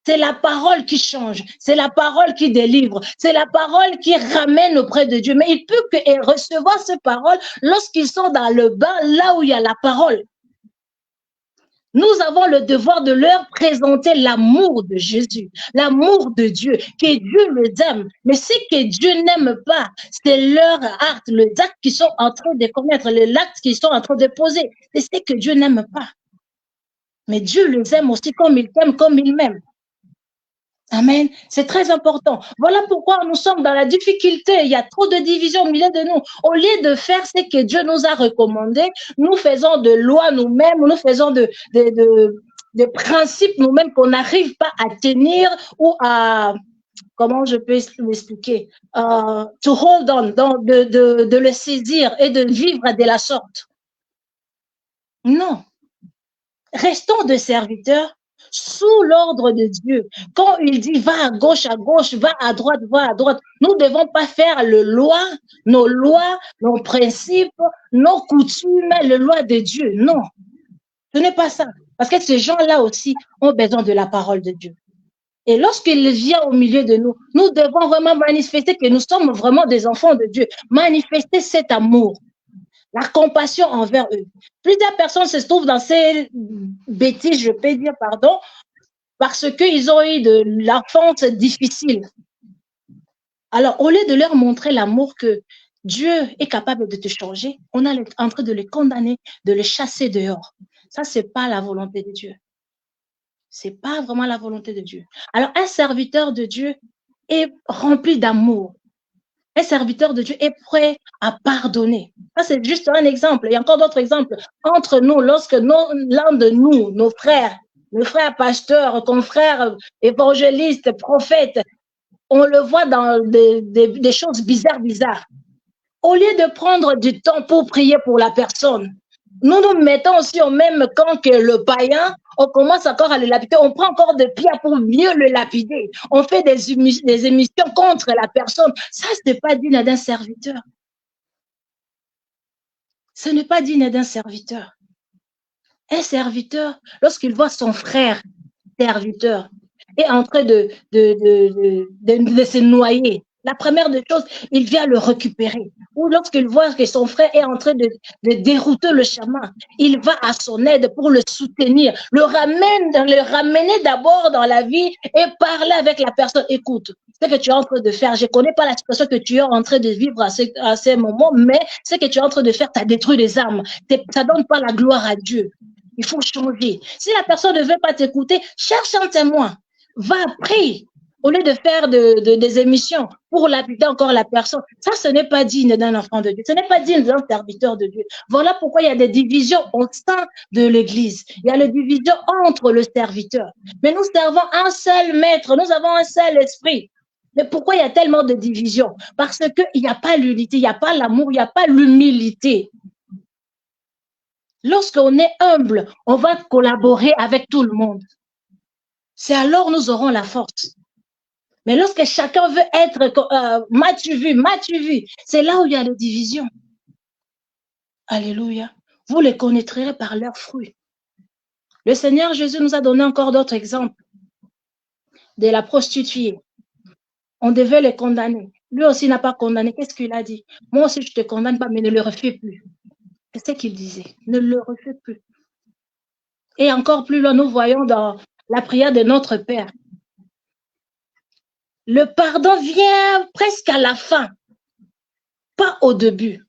C'est la parole qui change, c'est la parole qui délivre, c'est la parole qui ramène auprès de Dieu. Mais il peut que recevoir ces paroles lorsqu'ils sont dans le bain, là où il y a la parole. Nous avons le devoir de leur présenter l'amour de Jésus, l'amour de Dieu, que Dieu les aime. Mais ce que Dieu n'aime pas, c'est leur acte, les actes qu'ils sont en train de commettre, les actes qu'ils sont en train de poser. C'est ce que Dieu n'aime pas. Mais Dieu les aime aussi comme il t'aime, comme il m'aime. Amen. C'est très important. Voilà pourquoi nous sommes dans la difficulté. Il y a trop de divisions au milieu de nous. Au lieu de faire ce que Dieu nous a recommandé, nous faisons de lois nous-mêmes, nous faisons de principes nous-mêmes qu'on n'arrive pas à tenir ou à, comment je peux l'expliquer, to hold on, de le saisir et de vivre de la sorte. Non. Restons des serviteurs. sous l'ordre de Dieu. Quand il dit va à gauche, va à droite, nous ne devons pas faire nos lois, nos principes, nos coutumes, les lois de Dieu. Non, ce n'est pas ça. Parce que ces gens-là aussi ont besoin de la parole de Dieu. Et lorsqu'il vient au milieu de nous, nous devons vraiment manifester que nous sommes vraiment des enfants de Dieu. Manifester cet amour, la compassion envers eux. Plusieurs personnes se trouvent dans ces bêtises, je peux dire, pardon, parce qu'ils ont eu de l'enfance difficile. Alors, au lieu de leur montrer l'amour que Dieu est capable de te changer, on est en train de les condamner, de les chasser dehors. Ça, ce n'est pas la volonté de Dieu. Ce n'est pas vraiment la volonté de Dieu. Alors, un serviteur de Dieu est rempli d'amour. Un serviteur de Dieu est prêt à pardonner. Ça, c'est juste un exemple. Il y a encore d'autres exemples. Entre nous, lorsque l'un de nous, nos frères pasteurs, confrères, évangélistes, prophètes, on le voit dans des choses bizarres. Au lieu de prendre du temps pour prier pour la personne, nous nous mettons aussi au même camp que le païen, on commence encore à le lapider, on prend encore des pierres pour mieux le lapider, on fait des émissions contre la personne. Ça, ce n'est pas digne d'un serviteur. Ce n'est pas digne d'un serviteur. Un serviteur, lorsqu'il voit son frère serviteur, est en train de se noyer, la première des choses, il vient le récupérer. Ou lorsqu'il voit que son frère est en train de dérouter le chemin, il va à son aide pour le soutenir, le ramener d'abord dans la vie et parler avec la personne. Écoute, ce que tu es en train de faire, je ne connais pas la situation que tu es en train de vivre à ces moments, mais ce que tu es en train de faire, tu as détruit les âmes. Ça ne donne pas la gloire à Dieu. Il faut changer. Si la personne ne veut pas t'écouter, cherche un témoin. Va, prie. Au lieu de faire des émissions pour lapider encore la personne, ça, ce n'est pas digne d'un enfant de Dieu. Ce n'est pas digne d'un serviteur de Dieu. Voilà pourquoi il y a des divisions au sein de l'Église. Il y a des divisions entre le serviteur. Mais nous servons un seul maître. Nous avons un seul esprit. Mais pourquoi il y a tellement de divisions? Parce qu'il n'y a pas l'unité, il n'y a pas l'amour, il n'y a pas l'humilité. Lorsqu'on est humble, on va collaborer avec tout le monde. C'est alors nous aurons la force. Mais lorsque chacun veut être, m'as-tu vu, c'est là où il y a les divisions. Alléluia. Vous les connaîtrez par leurs fruits. Le Seigneur Jésus nous a donné encore d'autres exemples. De la prostituée. On devait les condamner. Lui aussi n'a pas condamné. Qu'est-ce qu'il a dit? Moi aussi, je ne te condamne pas, mais ne le refais plus. C'est ce qu'il disait. Ne le refais plus. Et encore plus loin, nous voyons dans la prière de notre Père. Le pardon vient presque à la fin, pas au début.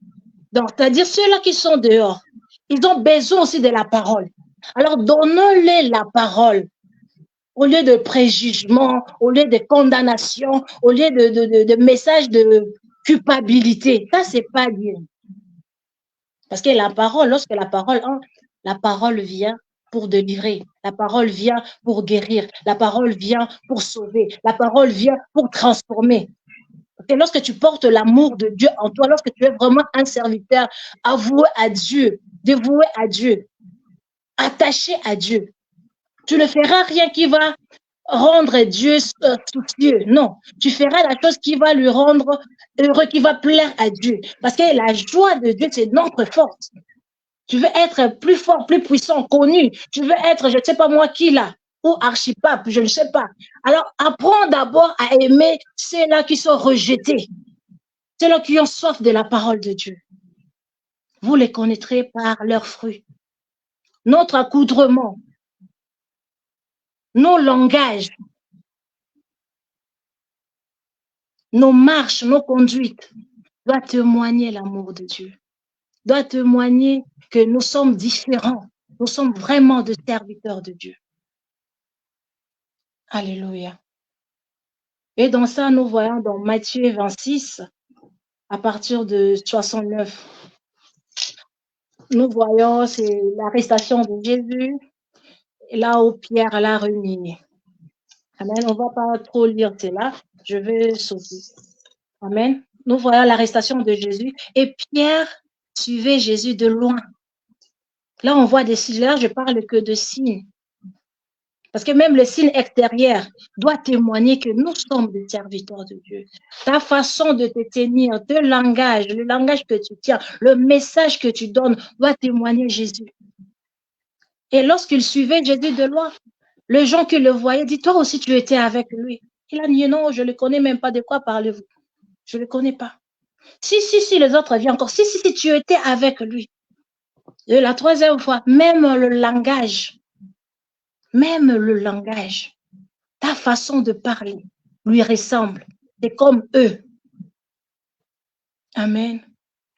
Donc, c'est-à-dire ceux-là qui sont dehors, ils ont besoin aussi de la parole. Alors, donnons-les la parole. Au lieu de préjugement, au lieu de condamnation, au lieu de messages de culpabilité. Ça, c'est pas bien. Parce que la parole, lorsque la parole vient pour délivrer, la parole vient pour guérir, la parole vient pour sauver, la parole vient pour transformer. Et lorsque tu portes l'amour de Dieu en toi, lorsque tu es vraiment un serviteur avoué à Dieu, dévoué à Dieu, attaché à Dieu, tu ne feras rien qui va rendre Dieu soucieux. Non, tu feras la chose qui va lui rendre heureux, qui va plaire à Dieu. Parce que la joie de Dieu, c'est notre force. Tu veux être plus fort, plus puissant, connu. Tu veux être, je ne sais pas moi qui là, ou archipape, je ne sais pas. Alors, apprends d'abord à aimer ceux-là qui sont rejetés, ceux-là qui ont soif de la parole de Dieu. Vous les connaîtrez par leurs fruits. Notre accoutrement, nos langages, nos marches, nos conduites doivent témoigner l'amour de Dieu, doivent témoigner que nous sommes différents, nous sommes vraiment des serviteurs de Dieu. Alléluia. Et dans ça, nous voyons dans Matthieu 26, à partir de 69, nous voyons, c'est l'arrestation de Jésus, et là où Pierre l'a renié. Amen. On ne va pas trop lire cela, je vais sauter. Amen. Nous voyons l'arrestation de Jésus et Pierre suivait Jésus de loin. Là, on voit des signes, là, je parle que de signes. Parce que même le signe extérieur doit témoigner que nous sommes des serviteurs de Dieu. Ta façon de te tenir, le langage que tu tiens, le message que tu donnes doit témoigner Jésus. Et lorsqu'il suivait Jésus de loin, les gens qui le voyaient disent, toi aussi tu étais avec lui. Il a dit, non, je ne le connais même pas, de quoi parlez-vous? Je ne le connais pas. Si, les autres viennent encore. Si, tu étais avec lui. Et la troisième fois, même le langage, ta façon de parler lui ressemble. C'est comme eux. Amen.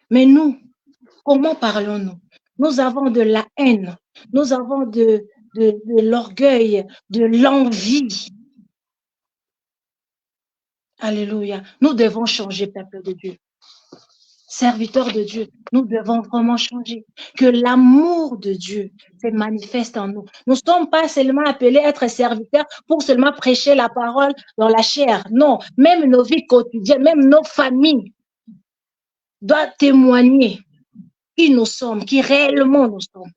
Mais nous, comment parlons-nous? Nous avons de la haine, nous avons de l'orgueil, de l'envie. Alléluia. Nous devons changer, peuple de Dieu. Serviteurs de Dieu, nous devons vraiment changer. Que l'amour de Dieu se manifeste en nous. Nous ne sommes pas seulement appelés à être serviteurs pour seulement prêcher la parole dans la chair. Non, même nos vies quotidiennes, même nos familles doivent témoigner qui nous sommes, qui réellement nous sommes.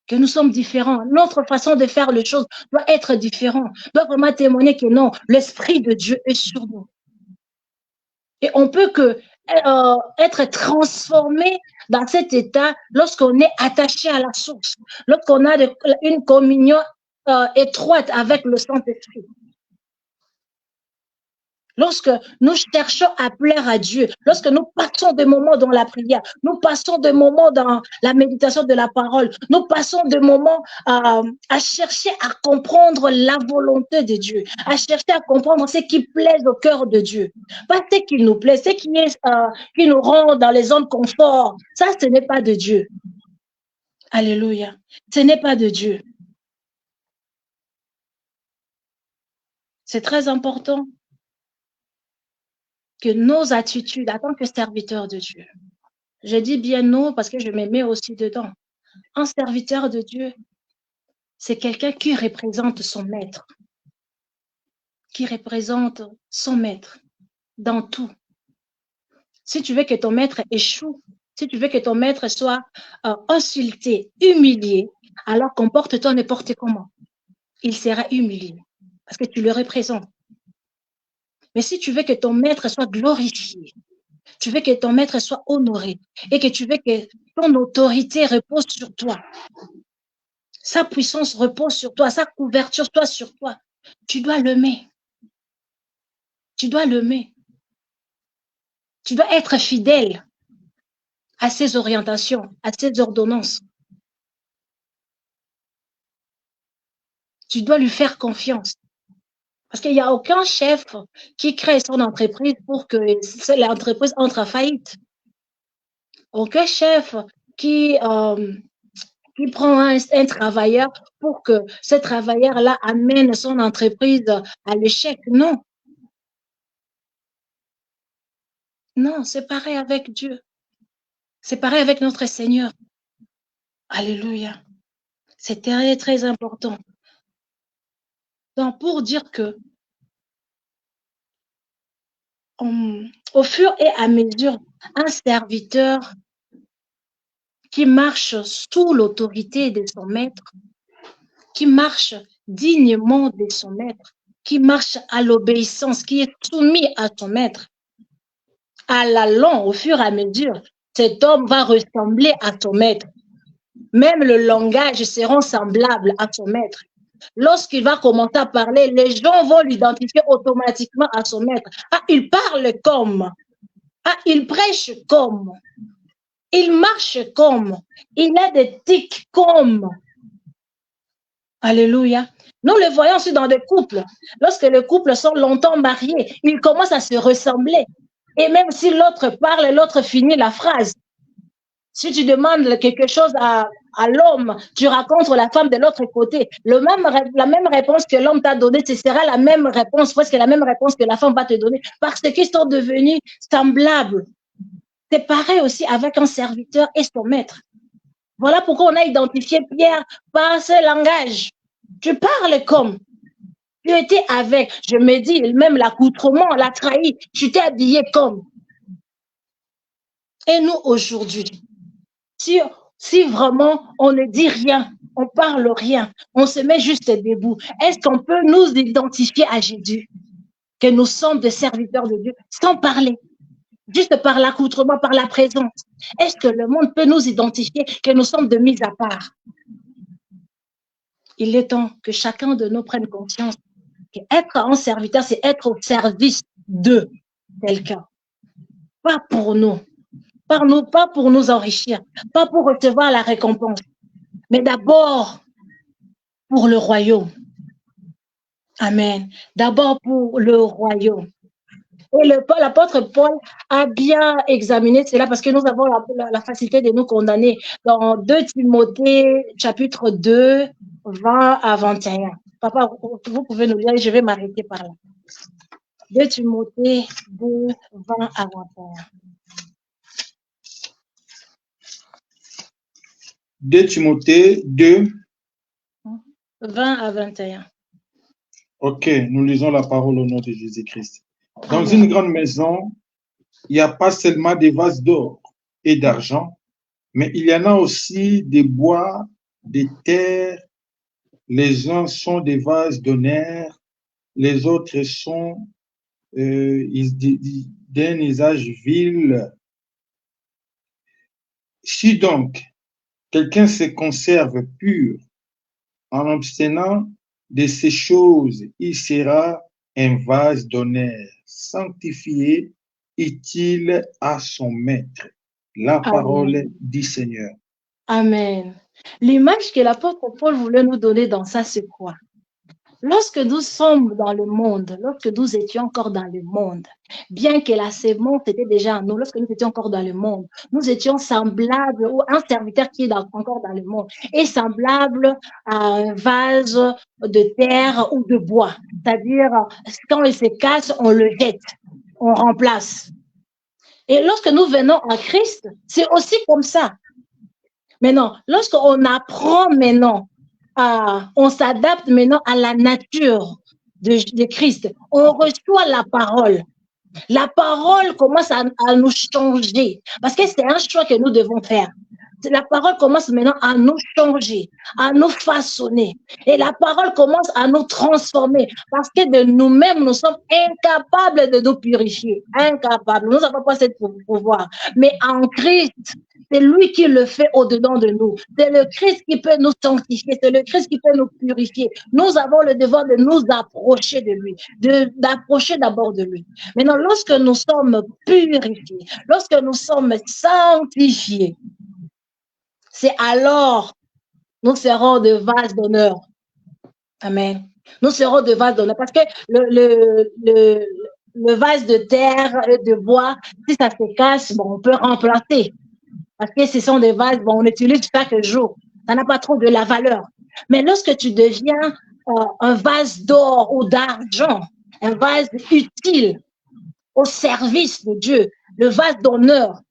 Que nous sommes différents. Notre façon de faire les choses doit être différente. Doit vraiment témoigner que non, l'Esprit de Dieu est sur nous. Et on peut être transformé dans cet état lorsqu'on est attaché à la source, lorsqu'on a une communion étroite avec le Saint-Esprit. Lorsque nous cherchons à plaire à Dieu, lorsque nous passons des moments dans la prière, nous passons des moments dans la méditation de la parole, nous passons des moments à chercher à comprendre la volonté de Dieu, à chercher à comprendre ce qui plaît au cœur de Dieu. Pas ce qui nous plaît, ce qui nous rend dans les zones confort. Ça, ce n'est pas de Dieu. Alléluia. Ce n'est pas de Dieu. C'est très important que nos attitudes en tant que serviteurs de Dieu, je dis bien nous parce que je me mets aussi dedans. Un serviteur de Dieu, c'est quelqu'un qui représente son maître, dans tout. Si tu veux que ton maître échoue, si tu veux que ton maître soit insulté, humilié, alors comporte-toi n'importe comment. Il sera humilié parce que tu le représentes. Mais si tu veux que ton maître soit glorifié, tu veux que ton maître soit honoré et que tu veux que ton autorité repose sur toi, sa puissance repose sur toi, sa couverture soit sur toi, tu dois l'aimer. Tu dois l'aimer. Tu dois être fidèle à ses orientations, à ses ordonnances. Tu dois lui faire confiance. Parce qu'il n'y a aucun chef qui crée son entreprise pour que l'entreprise entre en faillite. Aucun chef qui prend un travailleur pour que ce travailleur-là amène son entreprise à l'échec. Non. Non, c'est pareil avec Dieu. C'est pareil avec notre Seigneur. Alléluia. C'est très, très important. Donc, pour dire que au fur et à mesure, un serviteur qui marche sous l'autorité de son maître, qui marche dignement de son maître, qui marche à l'obéissance, qui est soumis à son maître, à la longue, au fur et à mesure, cet homme va ressembler à son maître. Même le langage sera semblable à son maître. Lorsqu'il va commencer à parler, les gens vont l'identifier automatiquement à son maître. Ah, il parle comme. Ah, il prêche comme. Il marche comme. Il a des tics comme. Alléluia. Nous le voyons aussi dans des couples. Lorsque les couples sont longtemps mariés, ils commencent à se ressembler. Et même si l'autre parle, l'autre finit la phrase. Si tu demandes quelque chose à l'homme, tu racontes la femme de l'autre côté. La même réponse que l'homme t'a donnée, ce sera la même réponse, presque la même réponse que la femme va te donner, parce qu'ils sont devenus semblables. C'est pareil aussi avec un serviteur et son maître. Voilà pourquoi on a identifié Pierre par ce langage. Tu parles comme. Tu étais avec, je me dis, même l'accoutrement, l'a trahi, tu t'es habillé comme. Et nous, aujourd'hui, si vraiment on ne dit rien, on parle rien, on se met juste debout. Est-ce qu'on peut nous identifier à Jésus, que nous sommes des serviteurs de Dieu, sans parler, juste par l'accoutrement, par la présence? Est-ce que le monde peut nous identifier que nous sommes de mise à part? Il est temps que chacun de nous prenne conscience qu'être un serviteur, c'est être au service de quelqu'un. Pas pour nous, pas pour nous enrichir, pas pour recevoir la récompense, mais d'abord pour le royaume. Amen. D'abord pour le royaume. Et l'apôtre Paul a bien examiné cela parce que nous avons la facilité de nous condamner. Dans 2 Timothée, chapitre 2, 20 à 21. Papa, vous pouvez nous lire, je vais m'arrêter par là. 2 Timothée 2, 20 à 21. 2 Timothée 2, 20 à 21. Ok, nous lisons la parole au nom de Jésus-Christ. Dans une grande maison, il n'y a pas seulement des vases d'or et d'argent, mais il y en a aussi des bois, des terres. Les uns sont des vases d'honneur, les autres sont d'un usage vil. Si donc quelqu'un se conserve pur en abstenant de ces choses, il sera un vase d'honneur, sanctifié, utile à son maître. La parole du Seigneur. Amen. L'image que l'apôtre Paul voulait nous donner dans ça, c'est quoi? Lorsque nous sommes dans le monde, lorsque nous étions encore dans le monde, bien que la sémence était déjà en nous, lorsque nous étions encore dans le monde, nous étions semblables, ou un serviteur qui est encore dans le monde, est semblable à un vase de terre ou de bois. C'est-à-dire, quand il se casse, on le jette, on remplace. Et lorsque nous venons à Christ, c'est aussi comme ça. Maintenant, lorsqu'on apprend maintenant, on s'adapte maintenant à la nature de Christ, on reçoit la parole. La parole commence à nous changer parce que c'est un choix que nous devons faire. La parole commence maintenant à nous changer, à nous façonner. Et la parole commence à nous transformer parce que de nous-mêmes, nous sommes incapables de nous purifier. Incapables. Nous n'avons pas ce pouvoir. Mais en Christ, c'est lui qui le fait au-dedans de nous. C'est le Christ qui peut nous sanctifier. C'est le Christ qui peut nous purifier. Nous avons le devoir de nous approcher de lui, d'approcher d'abord de lui. Maintenant, lorsque nous sommes purifiés, lorsque nous sommes sanctifiés, c'est alors nous serons de vases d'honneur. Amen. Nous serons de vases d'honneur parce que le vase de terre et de bois, si ça se casse, bon, on peut remplacer. Parce que ce sont des vases, bon, on utilise chaque jour. Ça n'a pas trop de la valeur. Mais lorsque tu deviens un vase d'or ou d'argent, un vase utile au service de Dieu, le vase d'honneur,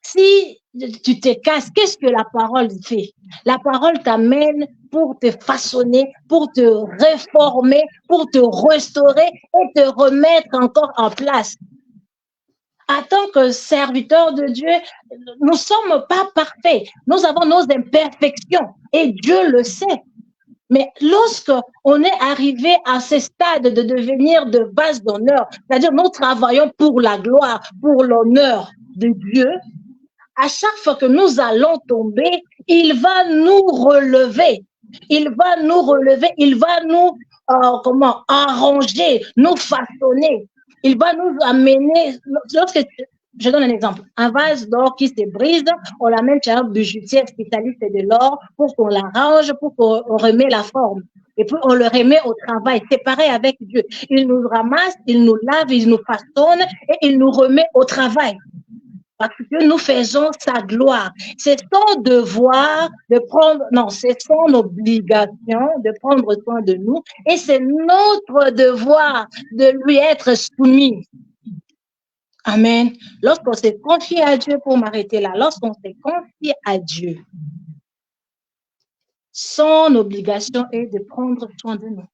si tu te casses, qu'est-ce que la parole fait? La parole t'amène pour te façonner, pour te réformer, pour te restaurer et te remettre encore en place. En tant que serviteurs de Dieu, nous ne sommes pas parfaits. Nous avons nos imperfections et Dieu le sait. Mais lorsque on est arrivé à ce stade de devenir de base d'honneur, c'est-à-dire nous travaillons pour la gloire, pour l'honneur de Dieu, à chaque fois que nous allons tomber, il va nous relever. Il va nous relever, il va nous arranger, nous façonner. Il va nous amener, lorsque je donne un exemple, un vase d'or qui se brise, on l'amène chez un bijoutier spécialiste de l'or pour qu'on l'arrange, pour qu'on remet la forme. Et puis on le remet au travail, c'est pareil avec Dieu. Il nous ramasse, il nous lave, il nous façonne et il nous remet au travail. Parce que nous faisons sa gloire. C'est son devoir de prendre, non, c'est son obligation de prendre soin de nous et c'est notre devoir de lui être soumis. Amen. Lorsqu'on s'est confié à Dieu, pour m'arrêter là, lorsqu'on s'est confié à Dieu, son obligation est de prendre soin de nous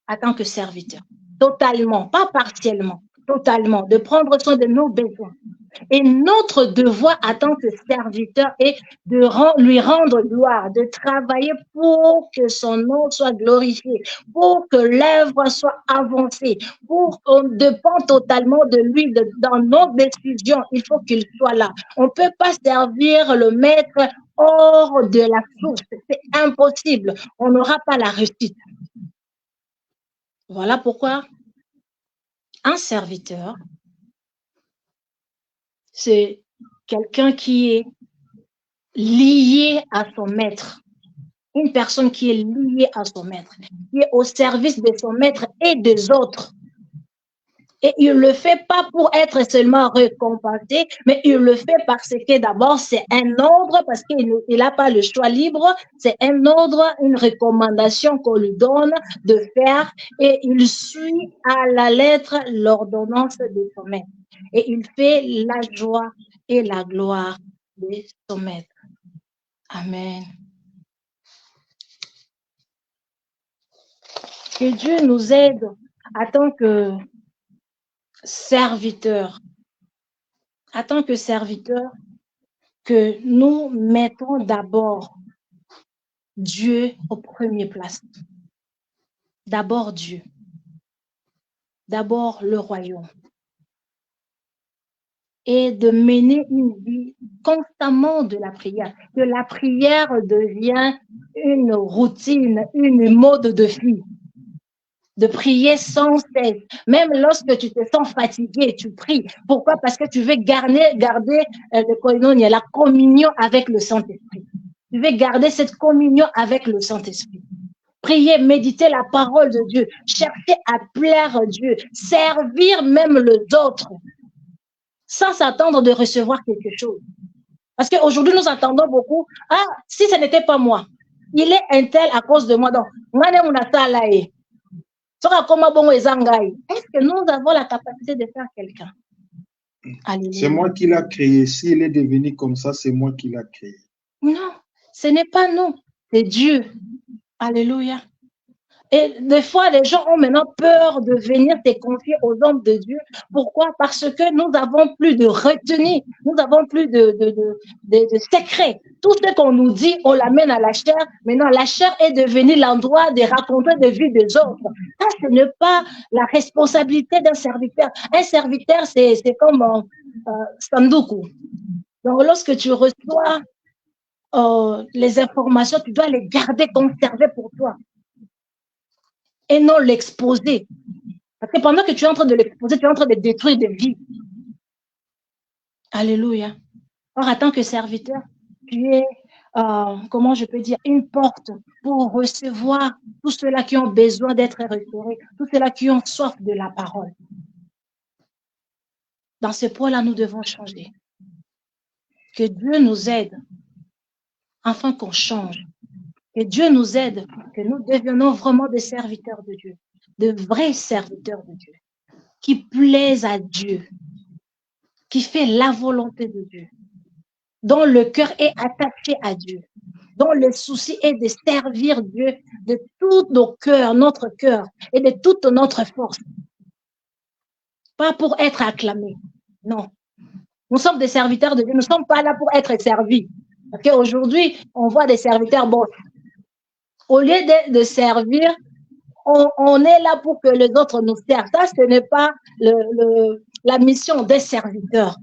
en tant que serviteur. Totalement, pas partiellement. totalement, de prendre soin de nos besoins. Et notre devoir en tant que serviteur est de lui rendre gloire, de travailler pour que son nom soit glorifié, pour que l'œuvre soit avancée, pour qu'on dépend totalement de lui dans nos décisions. Il faut qu'il soit là. On ne peut pas servir le maître hors de la source. C'est impossible. On n'aura pas la réussite. Voilà pourquoi un serviteur, c'est quelqu'un qui est lié à son maître. Une personne qui est liée à son maître, qui est au service de son maître et des autres. Et il ne le fait pas pour être seulement récompensé, mais il le fait parce que d'abord, c'est un ordre, parce qu'il n'a pas le choix libre, c'est un ordre, une recommandation qu'on lui donne de faire, et il suit à la lettre l'ordonnance de son maître. Et il fait la joie et la gloire de son maître. Amen. Que Dieu nous aide en tant que serviteurs, que nous mettons d'abord Dieu au premier place. D'abord Dieu. D'abord le royaume. Et de mener une vie constamment de la prière. Que la prière devienne une routine, une mode de vie. De prier sans cesse. Même lorsque tu te sens fatigué, tu pries. Pourquoi? Parce que tu veux garder la communion avec le Saint-Esprit. Tu veux garder cette communion avec le Saint-Esprit. Prier, méditer la parole de Dieu, chercher à plaire à Dieu, servir même les autres, sans s'attendre de recevoir quelque chose. Parce qu'aujourd'hui, nous attendons beaucoup. Ah, si ce n'était pas moi, il est un tel à cause de moi. Donc, est-ce que nous avons la capacité de faire quelqu'un? C'est moi qui l'a créé. S'il est devenu comme ça, c'est moi qui l'a créé. Non, ce n'est pas nous, c'est Dieu. Alléluia. Et des fois, les gens ont maintenant peur de venir te confier aux hommes de Dieu. Pourquoi? Parce que nous n'avons plus de retenue, nous n'avons plus de secrets. Tout ce qu'on nous dit, on l'amène à la chair. Maintenant, la chair est devenue l'endroit de raconter des vies des autres. Ça, ce n'est pas la responsabilité d'un serviteur. Un serviteur, c'est comme Sanduku. Donc, lorsque tu reçois les informations, tu dois les garder, conserver pour toi. Et non l'exposer. Parce que pendant que tu es en train de l'exposer, tu es en train de détruire des vies. Alléluia. Or, en tant que serviteur, tu es, comment je peux dire, une porte pour recevoir tous ceux-là qui ont besoin d'être restaurés, tous ceux-là qui ont soif de la parole. Dans ce point-là, nous devons changer. Que Dieu nous aide afin qu'on change. Que Dieu nous aide, que nous deviennons vraiment des serviteurs de Dieu, de vrais serviteurs de Dieu, qui plaisent à Dieu, qui fait la volonté de Dieu, dont le cœur est attaché à Dieu, dont le souci est de servir Dieu de tout nos cœurs, notre cœur et de toute notre force. Pas pour être acclamés, non. Nous sommes des serviteurs de Dieu, nous ne sommes pas là pour être servis. Parce qu'aujourd'hui, on voit des serviteurs, bon, au lieu de servir, on est là pour que les autres nous servent. Ça, ce n'est pas la mission des serviteurs.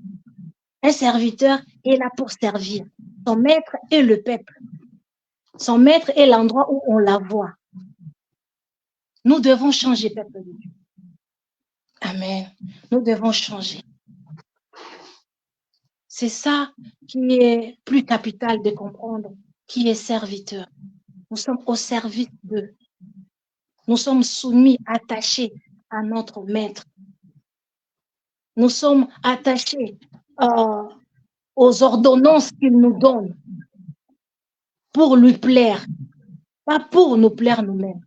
Un serviteur est là pour servir. Son maître est le peuple. Son maître est l'endroit où on la voit. Nous devons changer, peuple de Dieu. Amen. Nous devons changer. C'est ça qui est plus capital de comprendre, qui est serviteur. Nous sommes au service d'eux. Nous sommes soumis, attachés à notre maître. Nous sommes attachés aux ordonnances qu'il nous donne pour lui plaire, pas pour nous plaire nous-mêmes.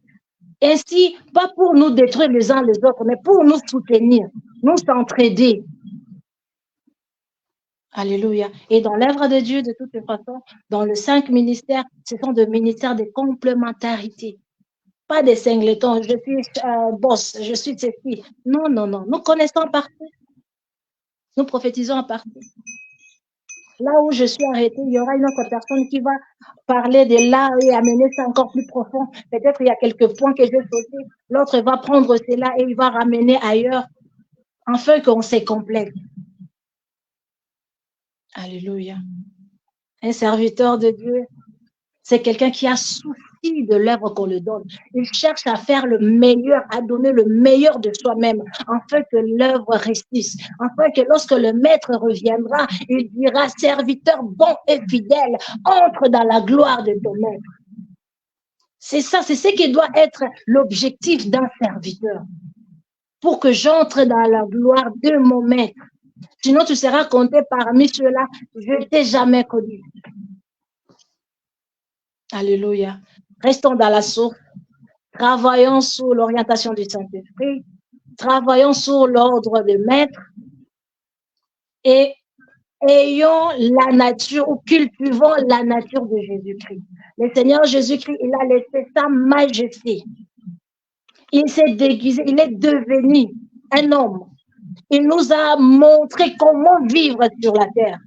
Ainsi, pas pour nous détruire les uns les autres, mais pour nous soutenir, nous s'entraider. Alléluia. Et dans l'œuvre de Dieu, de toute façon, dans les 5 ministères, ce sont des ministères de complémentarité. Pas des singletons, je suis boss, je suis ceci. Non, non, non. Nous connaissons en partie. Nous prophétisons en partie. Là où je suis arrêtée, il y aura une autre personne qui va parler de là et amener ça encore plus profond. Peut-être il y a quelques points que je vais sauter. L'autre va prendre cela et il va ramener ailleurs, afin qu'on se complète. Alléluia. Un serviteur de Dieu, c'est quelqu'un qui a souci de l'œuvre qu'on lui donne. Il cherche à faire le meilleur, à donner le meilleur de soi-même, afin que l'œuvre réussisse, afin que lorsque le maître reviendra, il dira, serviteur bon et fidèle, entre dans la gloire de ton maître. C'est ça, c'est ce qui doit être l'objectif d'un serviteur, pour que j'entre dans la gloire de mon maître. Sinon, tu seras compté parmi ceux-là, je ne t'ai jamais connu. Alléluia. Restons dans la source. Travaillons sous l'orientation du Saint-Esprit. Travaillons sur l'ordre de maître. Et ayons la nature, ou cultivons la nature de Jésus-Christ. Le Seigneur Jésus-Christ, il a laissé sa majesté. Il s'est déguisé, il est devenu un homme. Il nous a montré comment vivre sur la terre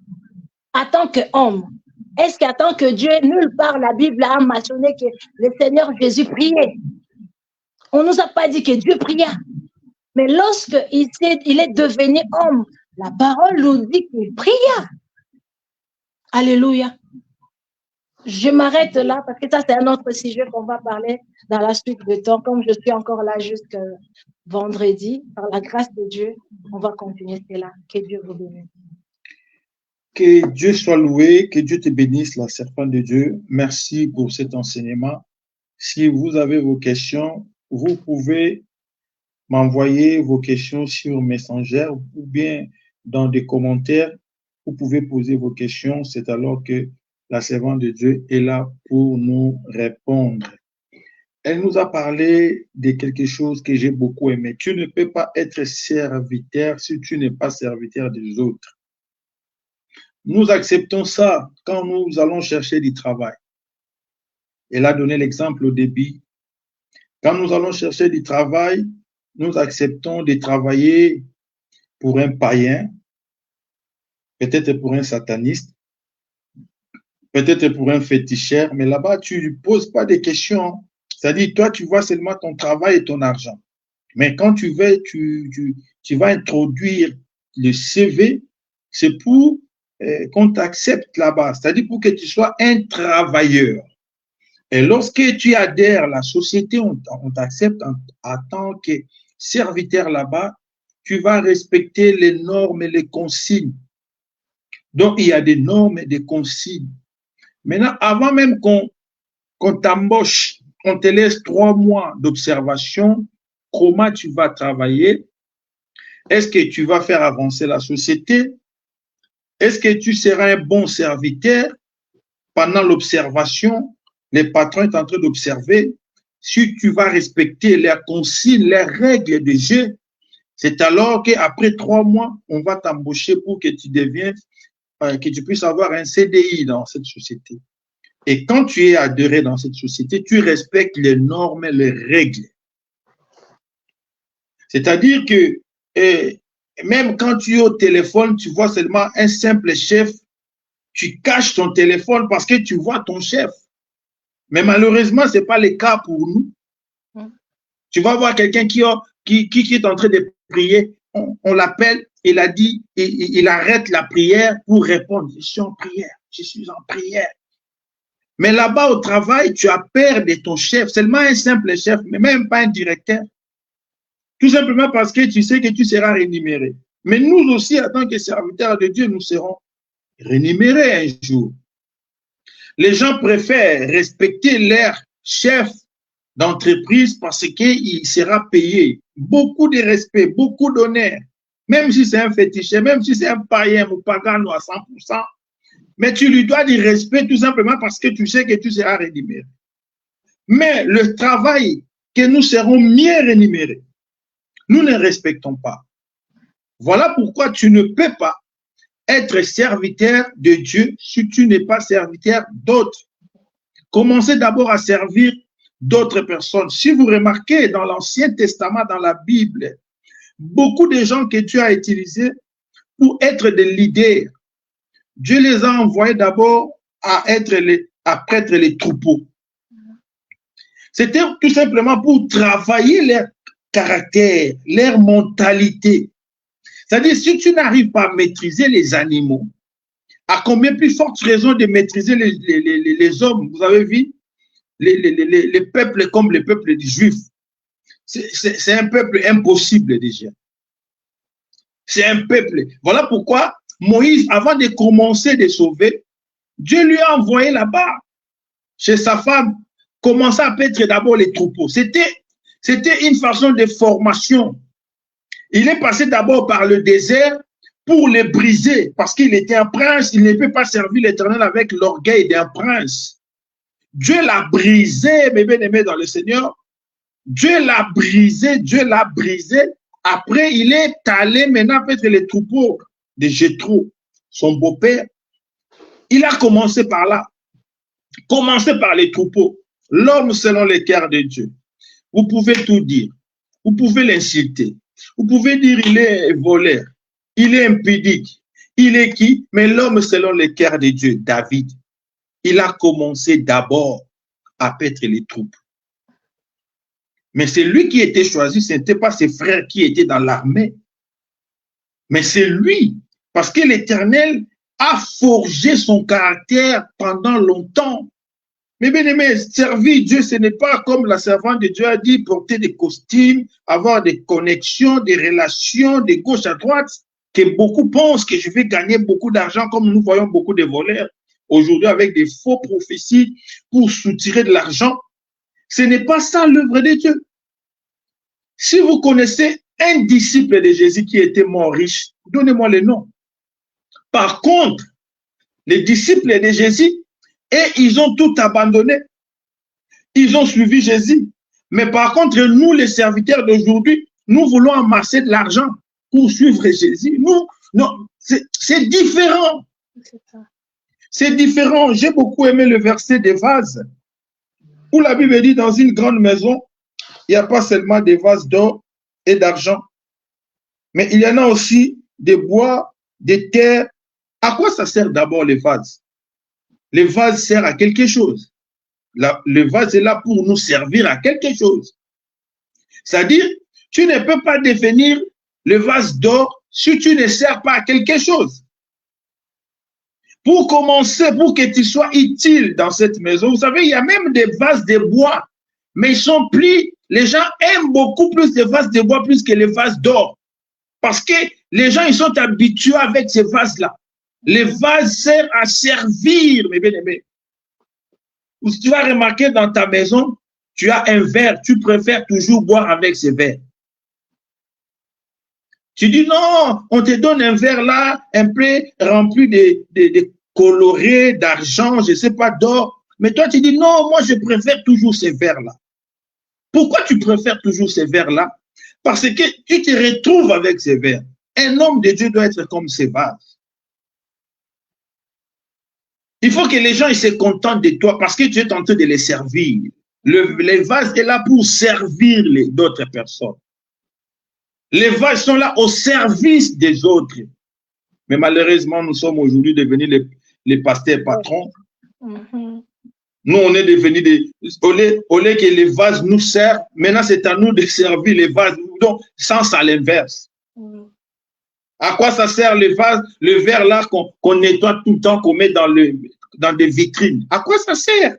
en tant qu'homme. Est-ce qu'en tant que Dieu, nulle part la Bible a mentionné que le Seigneur Jésus priait? On ne nous a pas dit que Dieu pria. Mais lorsqu'il est devenu homme, la parole nous dit qu'il pria. Alléluia. Je m'arrête là parce que ça, c'est un autre sujet qu'on va parler dans la suite de temps. Comme je suis encore là jusqu'à vendredi, par la grâce de Dieu, on va continuer cela. Que Dieu vous bénisse. Que Dieu soit loué, que Dieu te bénisse, la servante de Dieu. Merci pour cet enseignement. Si vous avez vos questions, vous pouvez m'envoyer vos questions sur Messenger ou bien dans des commentaires. Vous pouvez poser vos questions. C'est alors que la servante de Dieu est là pour nous répondre. Elle nous a parlé de quelque chose que j'ai beaucoup aimé. Tu ne peux pas être serviteur si tu n'es pas serviteur des autres. Nous acceptons ça quand nous allons chercher du travail. Elle a donné l'exemple au début. Quand nous allons chercher du travail, nous acceptons de travailler pour un païen, peut-être pour un sataniste, peut-être pour un féticheur, mais là-bas, tu ne lui poses pas de questions. C'est-à-dire, toi, tu vois seulement ton travail et ton argent. Mais quand tu vas introduire le CV, c'est pour qu'on t'accepte là-bas, c'est-à-dire pour que tu sois un travailleur. Et lorsque tu adhères à la société, on t'accepte en tant que serviteur là-bas, tu vas respecter les normes et les consignes. Donc, il y a des normes et des consignes. Maintenant, avant même qu'on t'embauche, on te laisse 3 mois d'observation, comment tu vas travailler, est-ce que tu vas faire avancer la société, est-ce que tu seras un bon serviteur pendant l'observation, les patrons sont en train d'observer, si tu vas respecter les consignes, les règles de jeu, c'est alors qu'après 3 mois, on va t'embaucher pour que tu deviennes, que tu puisses avoir un CDI dans cette société. Et quand tu es adhéré dans cette société, tu respectes les normes et les règles. C'est-à-dire que même quand tu es au téléphone, tu vois seulement un simple chef, tu caches ton téléphone parce que tu vois ton chef. Mais malheureusement, ce n'est pas le cas pour nous. Tu vas voir quelqu'un qui est en train de prier, on l'appelle, il a dit, il arrête la prière pour répondre. Je suis en prière, je suis en prière. Mais là-bas au travail, tu as peur de ton chef, seulement un simple chef, mais même pas un directeur. Tout simplement parce que tu sais que tu seras rémunéré. Mais nous aussi, en tant que serviteurs de Dieu, nous serons rémunérés un jour. Les gens préfèrent respecter leur chef d'entreprise parce qu'il sera payé. Beaucoup de respect, beaucoup d'honneur. Même si c'est un féticheur, même si c'est un païen ou pagano à 100%, mais tu lui dois du respect tout simplement parce que tu sais que tu seras rémunéré. Mais le travail que nous serons mieux rémunérés, nous ne respectons pas. Voilà pourquoi tu ne peux pas être serviteur de Dieu si tu n'es pas serviteur d'autres. Commencez d'abord à servir d'autres personnes. Si vous remarquez dans l'Ancien Testament, dans la Bible, beaucoup de gens que Dieu a utilisés pour être des leaders, Dieu les a envoyés d'abord à prêtre les troupeaux. C'était tout simplement pour travailler leur caractère, leur mentalité. C'est-à-dire, si tu n'arrives pas à maîtriser les animaux, à combien plus forte raison de maîtriser les hommes? Vous avez vu les peuples comme le peuple des Juifs. C'est un peuple impossible déjà. C'est un peuple. Voilà pourquoi Moïse, avant de commencer de sauver, Dieu lui a envoyé là-bas, chez sa femme, commencer à paître d'abord les troupeaux. C'était une façon de formation. Il est passé d'abord par le désert pour les briser, parce qu'il était un prince, il ne peut pas servir l'Éternel avec l'orgueil d'un prince. Dieu l'a brisé, mes bien-aimés dans le Seigneur. Dieu l'a brisé, Dieu l'a brisé. Après, il est allé maintenant paître les troupeaux de Jéthro, son beau-père. Il a commencé par là. Commencé par les troupeaux. L'homme selon le cœur de Dieu. Vous pouvez tout dire. Vous pouvez l'insulter. Vous pouvez dire il est voleur. Il est impudique. Il est qui? Mais l'homme selon le cœur de Dieu, David, il a commencé d'abord à paître les troupes. Mais c'est lui qui était choisi, ce n'était pas ses frères qui étaient dans l'armée. Mais c'est lui, parce que l'Éternel a forgé son caractère pendant longtemps. Mais bien aimé, servir Dieu, ce n'est pas comme la servante de Dieu a dit, porter des costumes, avoir des connexions, des relations de gauche à droite, que beaucoup pensent que je vais gagner beaucoup d'argent, comme nous voyons beaucoup de voleurs aujourd'hui avec des faux prophéties pour soutirer de l'argent. Ce n'est pas ça l'œuvre de Dieu. Si vous connaissez un disciple de Jésus qui était mort riche, donnez-moi le nom. Par contre, les disciples de Jésus, et ils ont tout abandonné. Ils ont suivi Jésus. Mais par contre, nous, les serviteurs d'aujourd'hui, nous voulons amasser de l'argent pour suivre Jésus. Nous, non, c'est différent. C'est différent. J'ai beaucoup aimé le verset des vases, où la Bible dit, dans une grande maison, il n'y a pas seulement des vases d'or et d'argent, mais il y en a aussi des bois, des terres. À quoi ça sert d'abord les vases? Les vases servent à quelque chose. Le vase est là pour nous servir à quelque chose. C'est-à-dire, tu ne peux pas devenir le vase d'or si tu ne sers pas à quelque chose. Pour commencer, pour que tu sois utile dans cette maison, vous savez, il y a même des vases de bois, mais ils sont plus, les gens aiment beaucoup plus les vases de bois plus que les vases d'or. Parce que les gens, ils sont habitués avec ces vases-là. Les vases servent à servir, mes bien-aimés. Tu vas remarquer dans ta maison, tu as un verre, tu préfères toujours boire avec ce verre. Tu dis non, on te donne un verre là, un peu rempli de colorés, d'argent, je ne sais pas, d'or. Mais toi, tu dis non, moi je préfère toujours ces verres-là. Pourquoi tu préfères toujours ces verres-là? Parce que tu te retrouves avec ces verres. Un homme de Dieu doit être comme ces vases. Il faut que les gens ils se contentent de toi parce que tu es en train de les servir. Les vases sont là pour servir d'autres personnes. Les vases sont là au service des autres. Mais malheureusement, nous sommes aujourd'hui devenus les pasteurs patrons. Nous, on est devenus au lieu que les vases nous servent, maintenant c'est à nous de servir les vases. Donc, sens à l'inverse. À quoi ça sert le vase, le verre là qu'on nettoie tout le temps, qu'on met dans des vitrines? À quoi ça sert?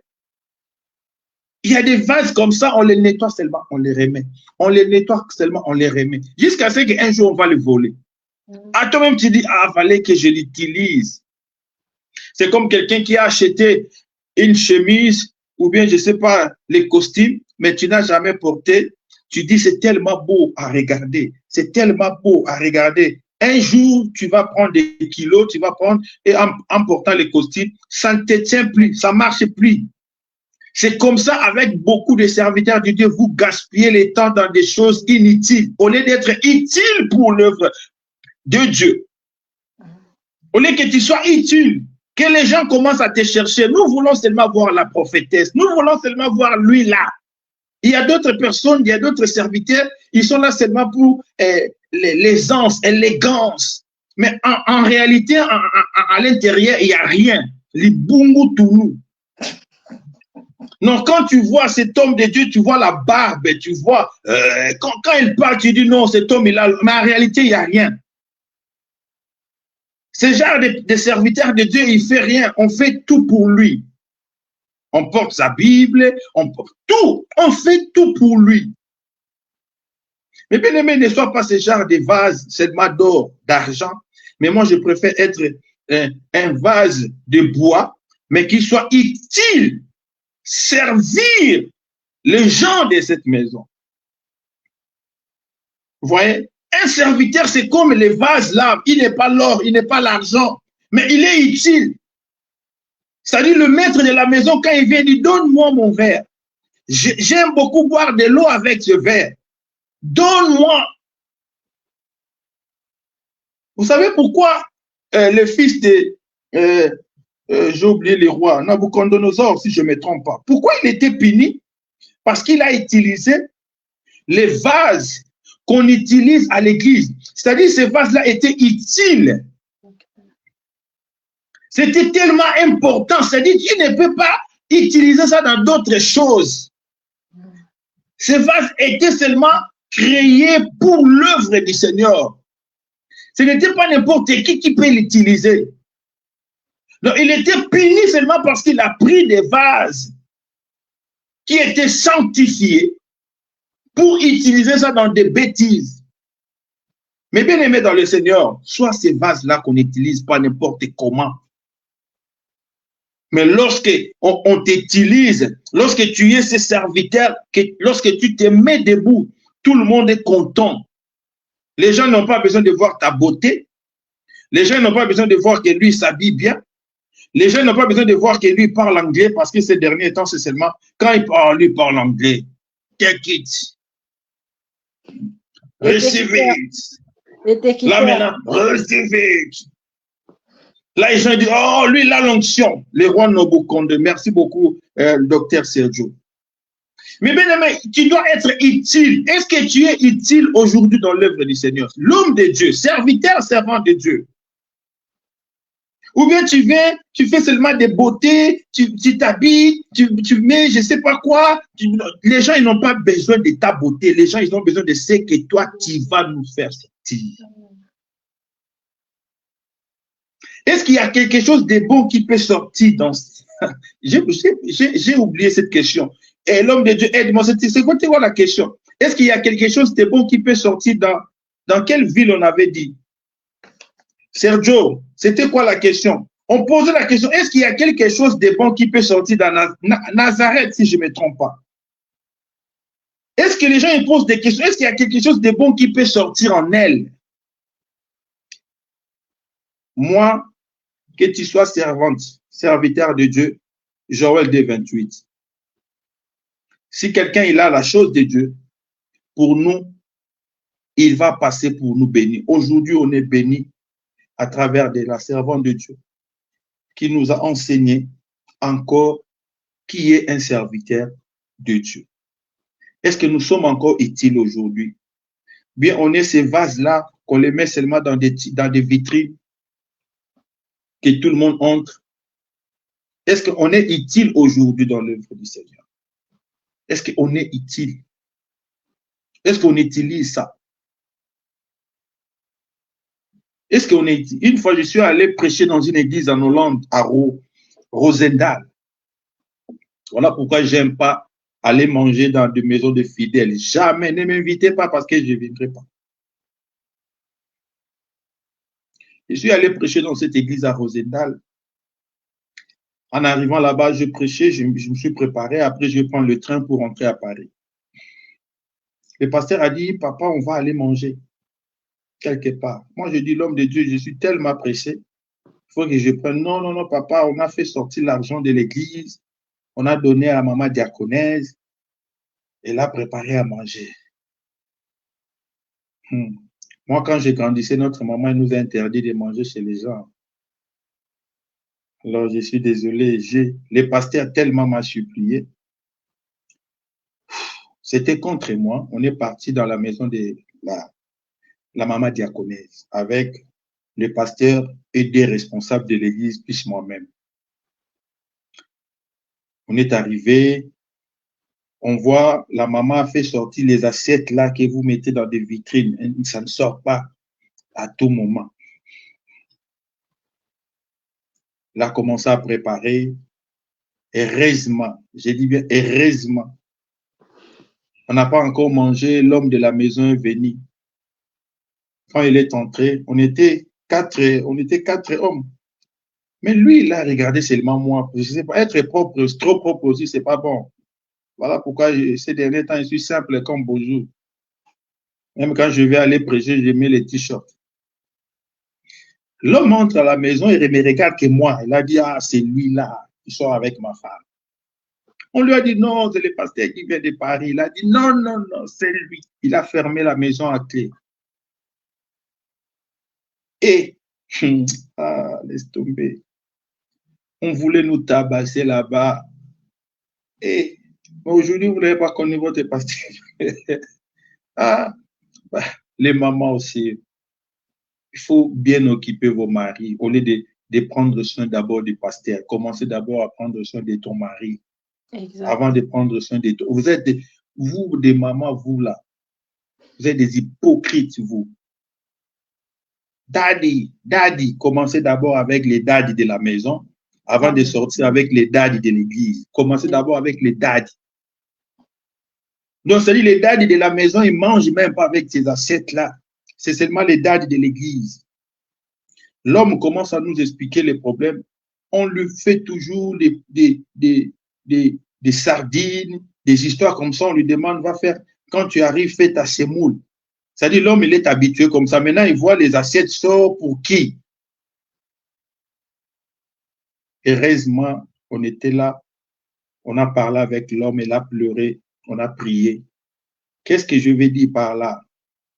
Il y a des vases comme ça, on les nettoie seulement, on les remet. On les nettoie seulement, on les remet. Jusqu'à ce qu'un jour, on va les voler. À toi-même, tu dis, ah, fallait que je l'utilise. C'est comme quelqu'un qui a acheté une chemise ou bien, je ne sais pas, les costumes, mais tu n'as jamais porté. Tu dis, c'est tellement beau à regarder. C'est tellement beau à regarder. Un jour, tu vas prendre des kilos, tu vas prendre, et en portant les costumes, ça ne te tient plus, ça ne marche plus. C'est comme ça avec beaucoup de serviteurs de Dieu, vous gaspillez le temps dans des choses inutiles, au lieu d'être utile pour l'œuvre de Dieu. Au lieu que tu sois utile, que les gens commencent à te chercher. Nous voulons seulement voir la prophétesse, nous voulons seulement voir lui là. Il y a d'autres personnes, il y a d'autres serviteurs, ils sont là seulement pour l'aisance, l'élégance. Mais en réalité, à l'intérieur, il n'y a rien. Les bungu toulou. Non, quand tu vois cet homme de Dieu, tu vois la barbe, tu vois, quand il parle, tu dis non, cet homme, il a, mais en réalité, il n'y a rien. Ce genre de serviteur de Dieu, il ne fait rien, on fait tout pour lui. On porte sa Bible, on porte tout, on fait tout pour lui. Mais bien aimé, ne sois pas ce genre de vase seulement d'or, d'argent, mais moi je préfère être un vase de bois, mais qui soit utile, servir les gens de cette maison. Vous voyez, un serviteur, c'est comme les vases là, il n'est pas l'or, il n'est pas l'argent, mais il est utile. C'est-à-dire le maître de la maison, quand il vient, il dit, donne-moi mon verre. J'aime beaucoup boire de l'eau avec ce verre. Donne-moi. Vous savez pourquoi le fils de, j'ai oublié les rois, Nabucodonosor, si je ne me trompe pas, pourquoi il était puni? Parce qu'il a utilisé les vases qu'on utilise à l'église. C'est-à-dire ces vases-là étaient utiles. C'était tellement important. C'est-à-dire tu ne peux pas utiliser ça dans d'autres choses. Ces vases étaient seulement créés pour l'œuvre du Seigneur. Ce n'était pas n'importe qui peut l'utiliser. Donc, il était puni seulement parce qu'il a pris des vases qui étaient sanctifiés pour utiliser ça dans des bêtises. Mais bien aimé dans le Seigneur, soit ces vases-là qu'on n'utilise pas n'importe comment. Mais lorsque on t'utilise, lorsque tu es ce serviteur, lorsque tu te mets debout, tout le monde est content. Les gens n'ont pas besoin de voir ta beauté. Les gens n'ont pas besoin de voir que lui s'habille bien. Les gens n'ont pas besoin de voir que lui parle anglais parce que ces derniers temps, c'est seulement quand lui parle anglais. Take it. Receive it. Là maintenant, receive it. Là, les gens disent, oh, lui, il a l'onction. Les rois Nabucodonosor. Merci beaucoup, docteur Sergio. Mais bien aimé, tu dois être utile. Est-ce que tu es utile aujourd'hui dans l'œuvre du Seigneur? L'homme de Dieu, serviteur, servant de Dieu. Ou bien tu viens, tu fais seulement des beautés, tu t'habilles, tu mets je ne sais pas quoi. Les gens, ils n'ont pas besoin de ta beauté. Les gens, ils ont besoin de ce que toi, tu vas nous faire sortir. Est-ce qu'il y a quelque chose de bon qui peut sortir dans... J'ai oublié cette question. Et l'homme de Dieu, aide-moi, c'est quoi la question? Est-ce qu'il y a quelque chose de bon qui peut sortir dans quelle ville on avait dit? Sergio, c'était quoi la question? On posait la question, est-ce qu'il y a quelque chose de bon qui peut sortir dans Nazareth, si je ne me trompe pas? Est-ce que les gens ils posent des questions? Est-ce qu'il y a quelque chose de bon qui peut sortir en elle? Moi, que tu sois servante, serviteur de Dieu, Joël 2, 28. Si quelqu'un il a la chose de Dieu, pour nous, il va passer pour nous bénir. Aujourd'hui, on est béni à travers de la servante de Dieu qui nous a enseigné encore qui est un serviteur de Dieu. Est-ce que nous sommes encore utiles aujourd'hui? Bien, on est ces vases-là qu'on les met seulement dans des vitrines, que tout le monde entre. Est-ce qu'on est utile aujourd'hui dans l'œuvre du Seigneur? Est-ce qu'on est utile? Est-ce qu'on utilise ça? Est-ce qu'on est utile? Une fois, je suis allé prêcher dans une église en Hollande, à Rosendal. Voilà pourquoi je n'aime pas aller manger dans des maisons de fidèles. Jamais, ne m'invitez pas parce que je ne viendrai pas. Je suis allé prêcher dans cette église à Rosendal. En arrivant là-bas, je prêchais, je me suis préparé. Après, je vais prendre le train pour rentrer à Paris. Le pasteur a dit, papa, on va aller manger quelque part. Moi, je dis, l'homme de Dieu, je suis tellement pressé. Il faut que je prenne. Non, non, non, papa, on a fait sortir l'argent de l'église. On a donné à maman diaconèse. Elle a préparé à manger. Moi, quand j'ai grandissé, notre maman nous a interdit de manger chez les gens. Alors, je suis désolé. Le pasteur tellement m'a supplié. C'était contre moi. On est parti dans la maison de la maman diaconesse avec le pasteur et des responsables de l'église, puis moi-même. On est arrivé, on voit la maman a fait sortir les assiettes là que vous mettez dans des vitrines. Ça ne sort pas à tout moment. Elle a commencé à préparer. Heureusement, j'ai dit bien heureusement. On n'a pas encore mangé, l'homme de la maison est venu. Quand il est entré, on était quatre hommes. Mais lui, il a regardé seulement moi. Je sais pas, être propre, trop propre aussi, c'est pas bon. Voilà pourquoi ces derniers temps, je suis simple comme bonjour. Même quand je vais aller prêcher, je mets les t-shirts. L'homme entre à la maison et il me regarde que moi. Il a dit, ah, c'est lui-là qui sort avec ma femme. On lui a dit, non, c'est le pasteur qui vient de Paris. Il a dit, non, non, non, c'est lui. Il a fermé la maison à clé. Et, laisse tomber. On voulait nous tabasser là-bas. Et aujourd'hui, vous n'avez pas connu votre pasteur. Les mamans aussi. Il faut bien occuper vos maris au lieu de prendre soin d'abord du pasteur. Commencez d'abord à prendre soin de ton mari. Exact. Avant de prendre soin de toi. Vous êtes des mamans, vous là. Vous êtes des hypocrites, vous. Daddy, commencez d'abord avec les daddies de la maison avant de sortir avec les daddies de l'église. Commencez d'abord avec les daddies. Donc, c'est-à-dire les daddies de la maison, ils ne mangent même pas avec ces assiettes-là. C'est seulement les daddies de l'église. L'homme commence à nous expliquer les problèmes. On lui fait toujours des sardines, des histoires comme ça. On lui demande, va faire, quand tu arrives, fais ta semoule. C'est-à-dire l'homme, il est habitué comme ça. Maintenant, il voit les assiettes sortent pour qui? Heureusement, on était là. On a parlé avec l'homme, il a pleuré. On a prié. Qu'est-ce que je vais dire par là?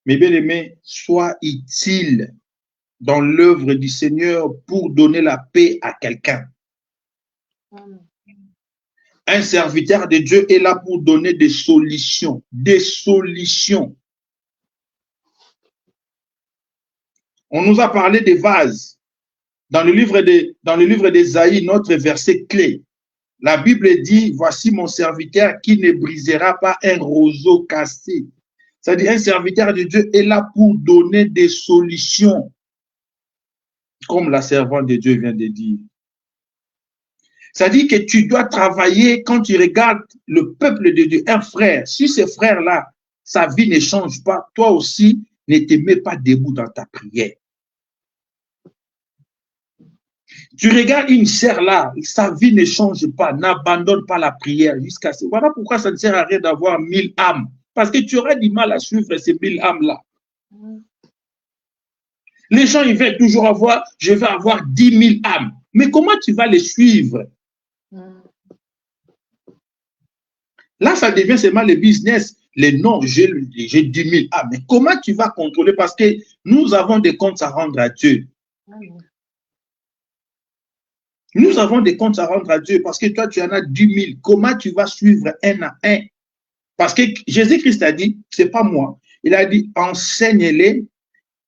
Mes bien-aimés, sois utile dans l'œuvre du Seigneur pour donner la paix à quelqu'un. Un serviteur de Dieu est là pour donner des solutions. Des solutions. On nous a parlé des vases. Dans le livre d'Ésaïe, notre verset clé, la Bible dit, voici mon serviteur qui ne brisera pas un roseau cassé. C'est-à-dire, un serviteur de Dieu est là pour donner des solutions. Comme la servante de Dieu vient de dire. C'est-à-dire que tu dois travailler quand tu regardes le peuple de Dieu, un frère. Si ce frère-là, sa vie ne change pas, toi aussi, ne te mets pas debout dans ta prière. Tu regardes une sœur là, sa vie ne change pas, n'abandonne pas la prière jusqu'à ce. Voilà pourquoi ça ne sert à rien d'avoir 1000 âmes. Parce que tu auras du mal à suivre ces 1000 âmes-là. Les gens, ils veulent toujours avoir, je vais avoir 10 000 âmes. Mais comment tu vas les suivre? Là, ça devient seulement le business. Les noms, j'ai 10 000 âmes. Mais comment tu vas contrôler? Parce que nous avons des comptes à rendre à Dieu. Nous avons des comptes à rendre à Dieu parce que toi, tu en as 10 000. Comment tu vas suivre un à un? Parce que Jésus-Christ a dit, c'est pas moi. Il a dit, enseigne-les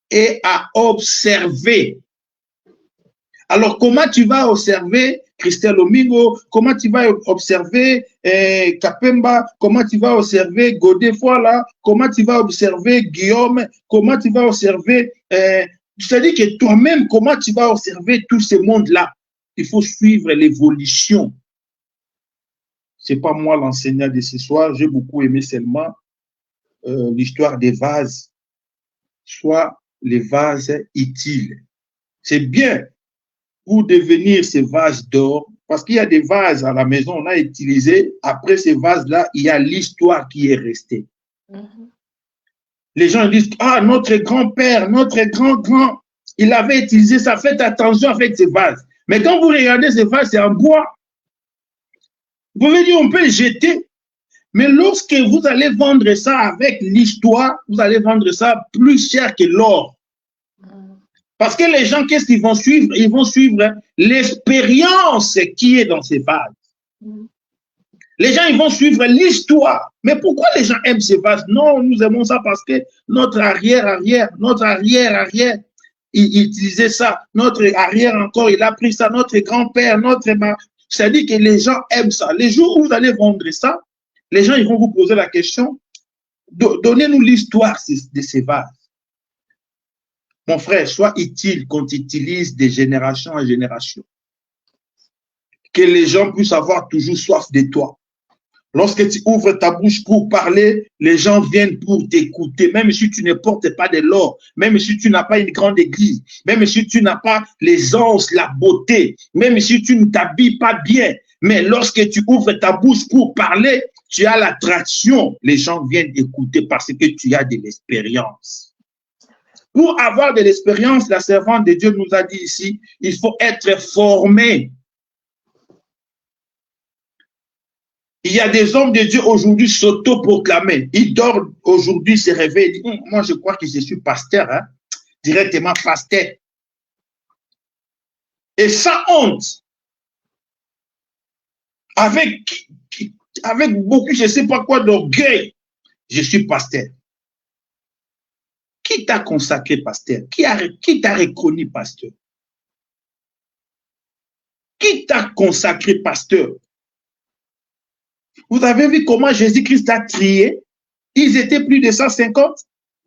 et à observer. Alors, comment tu vas observer Christelle Omingo? Comment tu vas observer Kapemba? Comment tu vas observer Godefroy? Comment tu vas observer Guillaume? Comment tu vas observer... c'est-à-dire que toi-même, comment tu vas observer tout ce monde-là? Il faut suivre l'évolution. C'est pas moi l'enseignant de ce soir. J'ai beaucoup aimé seulement l'histoire des vases. Soit les vases utiles. C'est bien pour devenir ces vases d'or, parce qu'il y a des vases à la maison, on a utilisé, après ces vases-là, il y a l'histoire qui est restée. Les gens disent, ah, notre grand-père, notre grand-grand, il avait utilisé ça, faites attention avec ces vases. Mais quand vous regardez ces vases, c'est en bois. Vous pouvez dire, on peut les jeter. Mais lorsque vous allez vendre ça avec l'histoire, vous allez vendre ça plus cher que l'or. Parce que les gens, qu'est-ce qu'ils vont suivre? Ils vont suivre l'expérience qui est dans ces vases. Les gens, ils vont suivre l'histoire. Mais pourquoi les gens aiment ces vases? Non, nous aimons ça parce que notre arrière-arrière, il utilisait ça. Notre arrière encore, il a pris ça. Notre grand-père, c'est-à-dire que les gens aiment ça. Les jours où vous allez vendre ça, les gens, ils vont vous poser la question, donnez-nous l'histoire de ces vases. Mon frère, sois utile qu'on t'utilise de génération en génération. Que les gens puissent avoir toujours soif de toi. Lorsque tu ouvres ta bouche pour parler, les gens viennent pour t'écouter, même si tu ne portes pas de l'or, même si tu n'as pas une grande église, même si tu n'as pas les anses, la beauté, même si tu ne t'habilles pas bien. Mais lorsque tu ouvres ta bouche pour parler, tu as l'attraction. Les gens viennent écouter parce que tu as de l'expérience. Pour avoir de l'expérience, la servante de Dieu nous a dit ici, il faut être formé. Il y a des hommes de Dieu aujourd'hui s'auto-proclamer. Ils dorment aujourd'hui, se réveillent. Moi, je crois que je suis pasteur, hein? Directement pasteur. Et sans honte, avec beaucoup, je ne sais pas quoi, d'orgueil, je suis pasteur. Qui t'a consacré pasteur? Qui t'a reconnu pasteur? Qui t'a consacré pasteur? Vous avez vu comment Jésus-Christ a trié? Ils étaient plus de 150.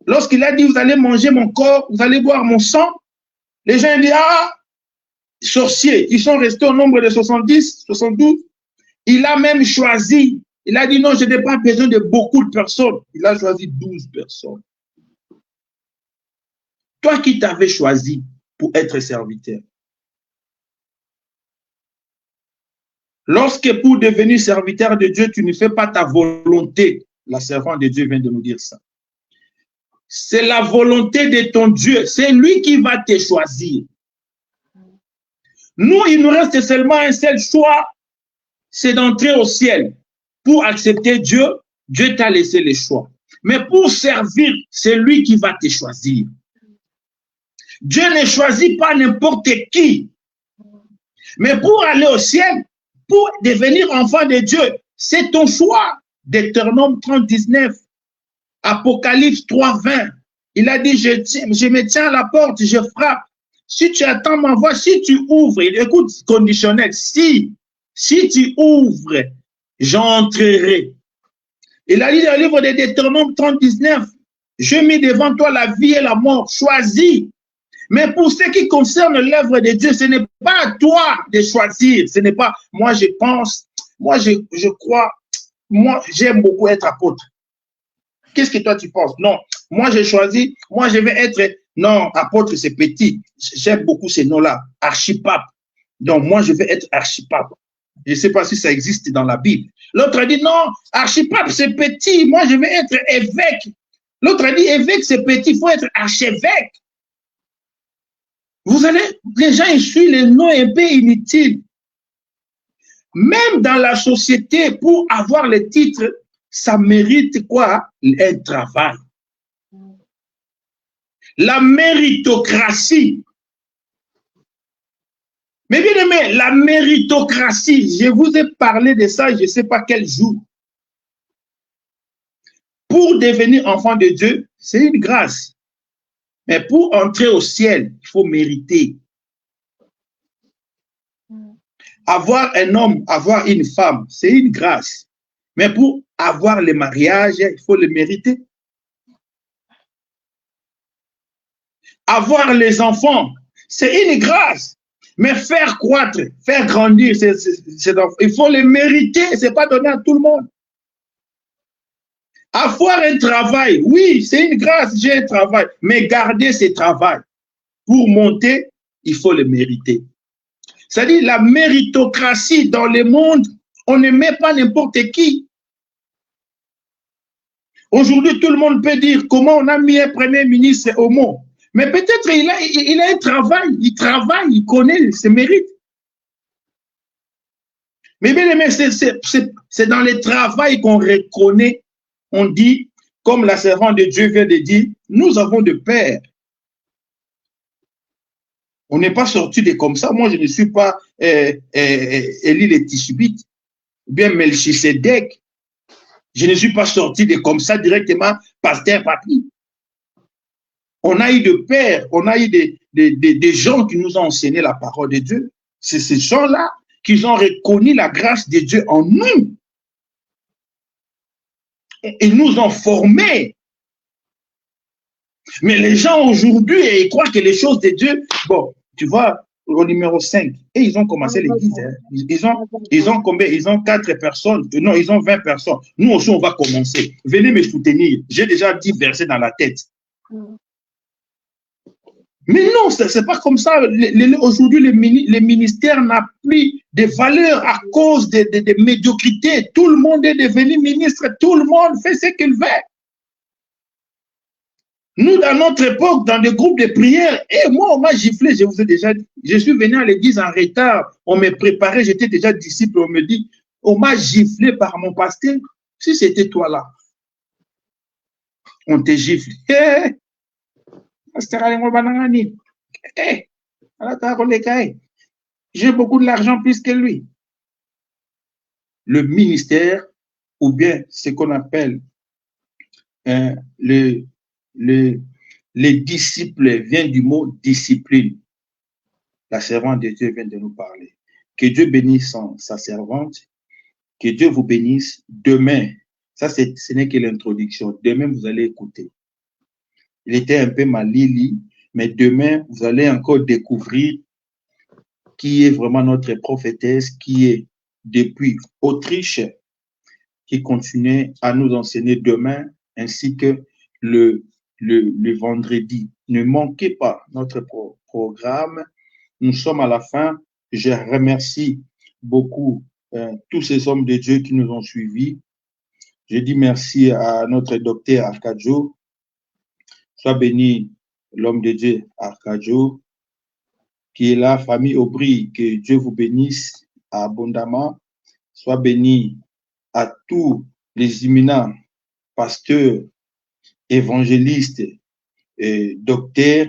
Lorsqu'il a dit, vous allez manger mon corps, vous allez boire mon sang, les gens disent, ah, sorciers. Ils sont restés au nombre de 70, 72. Il a même choisi. Il a dit, non, je n'ai pas besoin de beaucoup de personnes. Il a choisi 12 personnes. Toi qui t'avais choisi pour être serviteur. Lorsque pour devenir serviteur de Dieu, tu ne fais pas ta volonté, la servante de Dieu vient de nous dire ça. C'est la volonté de ton Dieu. C'est lui qui va te choisir. Nous, il nous reste seulement un seul choix, c'est d'entrer au ciel. Pour accepter Dieu, Dieu t'a laissé le choix. Mais pour servir, c'est lui qui va te choisir. Dieu ne choisit pas n'importe qui. Mais pour aller au ciel, pour devenir enfant de Dieu, c'est ton choix. Deutéronome 30, 19, Apocalypse 3, 20. Il a dit, je me tiens à la porte, je frappe. Si tu attends ma voix, si tu ouvres, écoute, conditionnel, si tu ouvres, j'entrerai. Il a dit dans le livre de Deutéronome 30, 19, je mets devant toi la vie et la mort, choisis. Mais pour ce qui concerne l'œuvre de Dieu, ce n'est pas à toi de choisir. Ce n'est pas, moi je pense, moi je crois, moi j'aime beaucoup être apôtre. Qu'est-ce que toi tu penses? Non, moi j'ai choisi, moi je vais être, non, apôtre c'est petit. J'aime beaucoup ces noms-là, archipape. Donc moi je vais être archipape. Je ne sais pas si ça existe dans la Bible. L'autre a dit non, archipape c'est petit, moi je vais être évêque. L'autre a dit évêque c'est petit, il faut être archevêque. Vous allez, les gens ils suivent les noms un peu inutiles. Même dans la société, pour avoir les titres, ça mérite quoi? Un travail. La méritocratie. Mais bien aimé, la méritocratie, je vous ai parlé de ça, je ne sais pas quel jour. Pour devenir enfant de Dieu, c'est une grâce. Mais pour entrer au ciel, il faut mériter. Avoir un homme, avoir une femme, c'est une grâce. Mais pour avoir le mariage, il faut le mériter. Avoir les enfants, c'est une grâce. Mais faire croître, faire grandir, il faut le mériter, ce n'est pas donné à tout le monde. Avoir un travail, oui, c'est une grâce, j'ai un travail, mais garder ce travail pour monter, il faut le mériter. C'est-à-dire la méritocratie dans le monde, on ne met pas n'importe qui. Aujourd'hui, tout le monde peut dire comment on a mis un premier ministre au monde. Mais peut-être il a un travail, il connaît ses mérites. Mais bien aimé, c'est dans le travail qu'on reconnaît. On dit, comme la servante de Dieu vient de dire, nous avons de père. On n'est pas sorti de comme ça. Moi, je ne suis pas Élie le Tishbite. bien Melchisedec. Je ne suis pas sorti de comme ça directement, pasteur papy. On a eu de pères, on a eu des gens qui nous ont enseigné la parole de Dieu. C'est ces gens-là qui ont reconnu la grâce de Dieu en nous. Ils nous ont formés. Mais les gens aujourd'hui, ils croient que les choses de Dieu, bon, tu vois, au numéro 5, et ils ont commencé l'église. Hein. Ils ont combien? Ils ont 4 personnes. Non, ils ont 20 personnes. Nous aussi, on va commencer. Venez me soutenir. J'ai déjà 10 versets dans la tête. Mais non, ce n'est pas comme ça. Aujourd'hui, les ministères n'ont plus de valeur à cause de médiocrité. Tout le monde est devenu ministre. Tout le monde fait ce qu'il veut. Nous, dans notre époque, dans des groupes de prière, et moi, on m'a giflé, je vous ai déjà dit. Je suis venu à l'église en retard. On me préparait, j'étais déjà disciple. On me dit, on m'a giflé par mon pasteur. Si c'était toi là, on te gifle. J'ai beaucoup de l'argent plus que lui. Le ministère, ou bien ce qu'on appelle les disciples, vient du mot discipline. La servante de Dieu vient de nous parler. Que Dieu bénisse sa servante. Que Dieu vous bénisse. Demain, ça ce n'est que l'introduction. Demain, vous allez écouter. Il était un peu malili, mais demain, vous allez encore découvrir qui est vraiment notre prophétesse, qui est depuis Autriche, qui continue à nous enseigner demain, ainsi que le vendredi. Ne manquez pas notre programme. Nous sommes à la fin. Je remercie beaucoup tous ces hommes de Dieu qui nous ont suivis. Je dis merci à notre docteur Arcadio. Sois béni, l'homme de Dieu Arcadio, qui est là, famille Aubry, que Dieu vous bénisse abondamment. Sois béni à tous les imminents pasteurs, évangélistes et docteurs.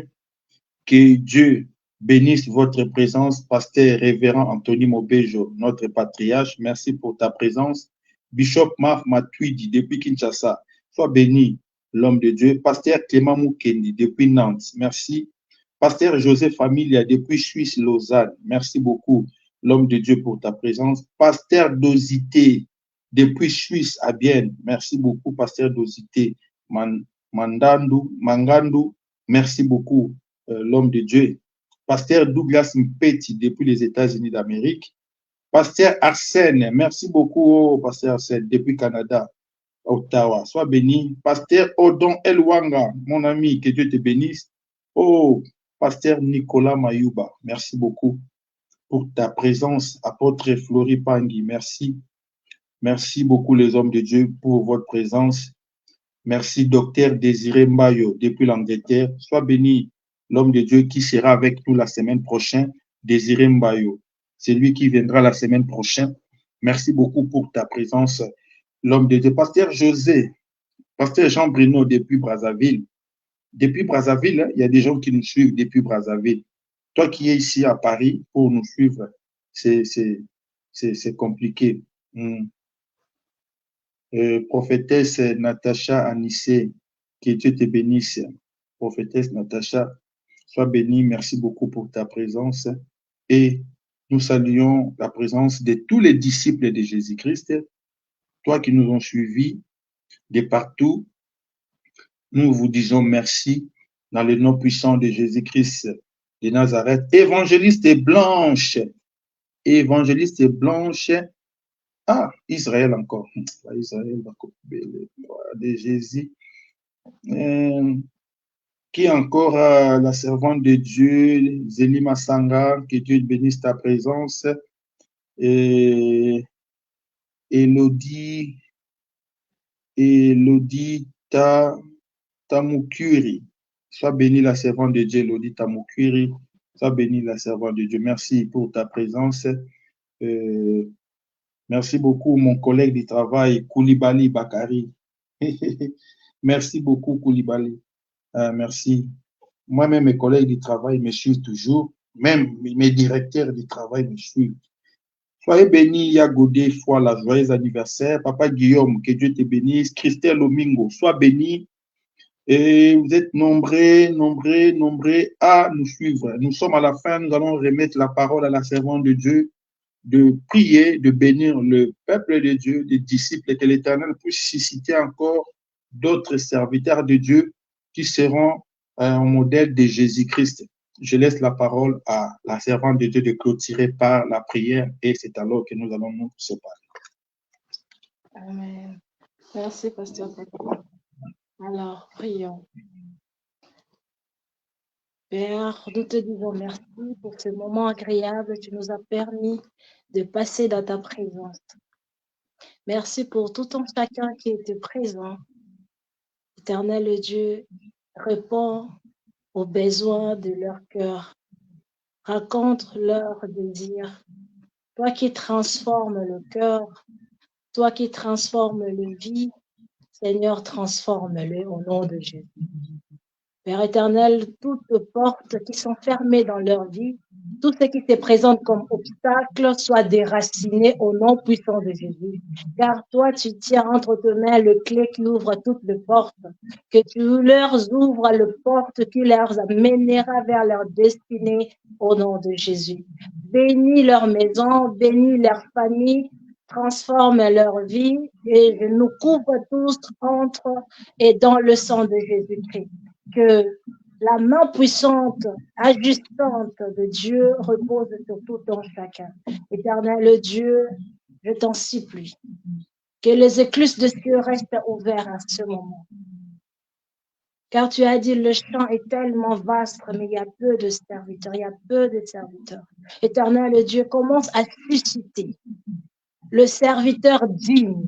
Que Dieu bénisse votre présence, pasteur révérend Anthony Mobejo, notre patriarche. Merci pour ta présence. Bishop Marc Matuidi, depuis Kinshasa. Sois béni, l'homme de Dieu. Pasteur Clément Moukendi, depuis Nantes. Merci. Pasteur Joseph Familia, depuis Suisse, Lausanne. Merci beaucoup, l'homme de Dieu, pour ta présence. Pasteur Dosité, depuis Suisse, à Bienne. Merci beaucoup, pasteur Dosité. Mangandou, merci beaucoup, l'homme de Dieu. Pasteur Douglas Mpeti, depuis les États-Unis d'Amérique. Pasteur Arsène, merci beaucoup, pasteur Arsène, depuis Canada, Ottawa. Sois béni. Pasteur Odon Elwanga, mon ami, que Dieu te bénisse. Oh, pasteur Nicolas Mayouba, merci beaucoup pour ta présence. Apôtre Flori Pangui, merci. Merci beaucoup, les hommes de Dieu, pour votre présence. Merci, docteur Désiré Mbayo, depuis l'Angleterre. Sois béni, l'homme de Dieu qui sera avec nous la semaine prochaine, Désiré Mbayo. C'est lui qui viendra la semaine prochaine. Merci beaucoup pour ta présence, l'homme de Dieu. Pasteur José, pasteur Jean Bruno, depuis Brazzaville. Depuis Brazzaville, il y a des gens qui nous suivent depuis Brazzaville. Toi qui es ici à Paris pour nous suivre, c'est compliqué. Prophétesse Natacha Anissé, que Dieu te bénisse. Prophétesse Natacha, sois bénie. Merci beaucoup pour ta présence. Et nous saluons la présence de tous les disciples de Jésus-Christ. Toi qui nous ont suivis de partout, nous vous disons merci dans le nom puissant de Jésus-Christ de Nazareth. Évangéliste Blanche. Évangéliste Blanche. Ah, Israël encore. Israël va couper de Jésus. Qui encore la servante de Dieu, Zélie Massanga, que Dieu bénisse ta présence. Et Elodie Tamukuri. Sois bénie la servante de Dieu, Elodie Tamukuri. Sois bénie la servante de Dieu. Merci pour ta présence. Merci beaucoup, mon collègue du travail, Koulibaly Bakari. Merci beaucoup, Koulibaly. Merci. Moi-même, mes collègues du travail me suivent toujours. Même mes directeurs du travail me suivent. Soyez bénis, Yagodé, la joyeux anniversaire. Papa Guillaume, que Dieu te bénisse. Christelle Domingo, sois béni. Et vous êtes nombreux à nous suivre. Nous sommes à la fin, nous allons remettre la parole à la servante de Dieu, de prier, de bénir le peuple de Dieu, les disciples, et que l'Éternel puisse susciter encore d'autres serviteurs de Dieu qui seront un modèle de Jésus-Christ. Je laisse la parole à la servante de Dieu de clôturer par la prière et c'est alors que nous allons nous séparer. Amen. Merci, Pasteur Papa. Alors, prions. Père, nous te disons merci pour ce moment agréable que tu nous as permis de passer dans ta présence. Merci pour tout un chacun qui était présent. Éternel Dieu, réponds aux besoins de leur cœur. Raconte leurs désirs. Toi qui transformes le cœur, toi qui transformes le vie, Seigneur, transforme-le au nom de Jésus. Père éternel, toutes portes qui sont fermées dans leur vie, tout ce qui se présente comme obstacle soit déraciné au nom puissant de Jésus. Car toi, tu tiens entre tes mains le clé qui ouvre toutes les portes, que tu leur ouvres le porte qui leur amènera vers leur destinée au nom de Jésus. Bénis leur maison, bénis leur famille, transforme leur vie et je nous couvre tous entre et dans le sang de Jésus-Christ. Que la main puissante, agissante de Dieu repose sur tout un chacun. Éternel Dieu, je t'en supplie, que les écluses de cieux restent ouvertes à ce moment. Car tu as dit, le champ est tellement vaste, mais il y a peu de serviteurs, il y a peu de serviteurs. Éternel Dieu, commence à susciter le serviteur digne,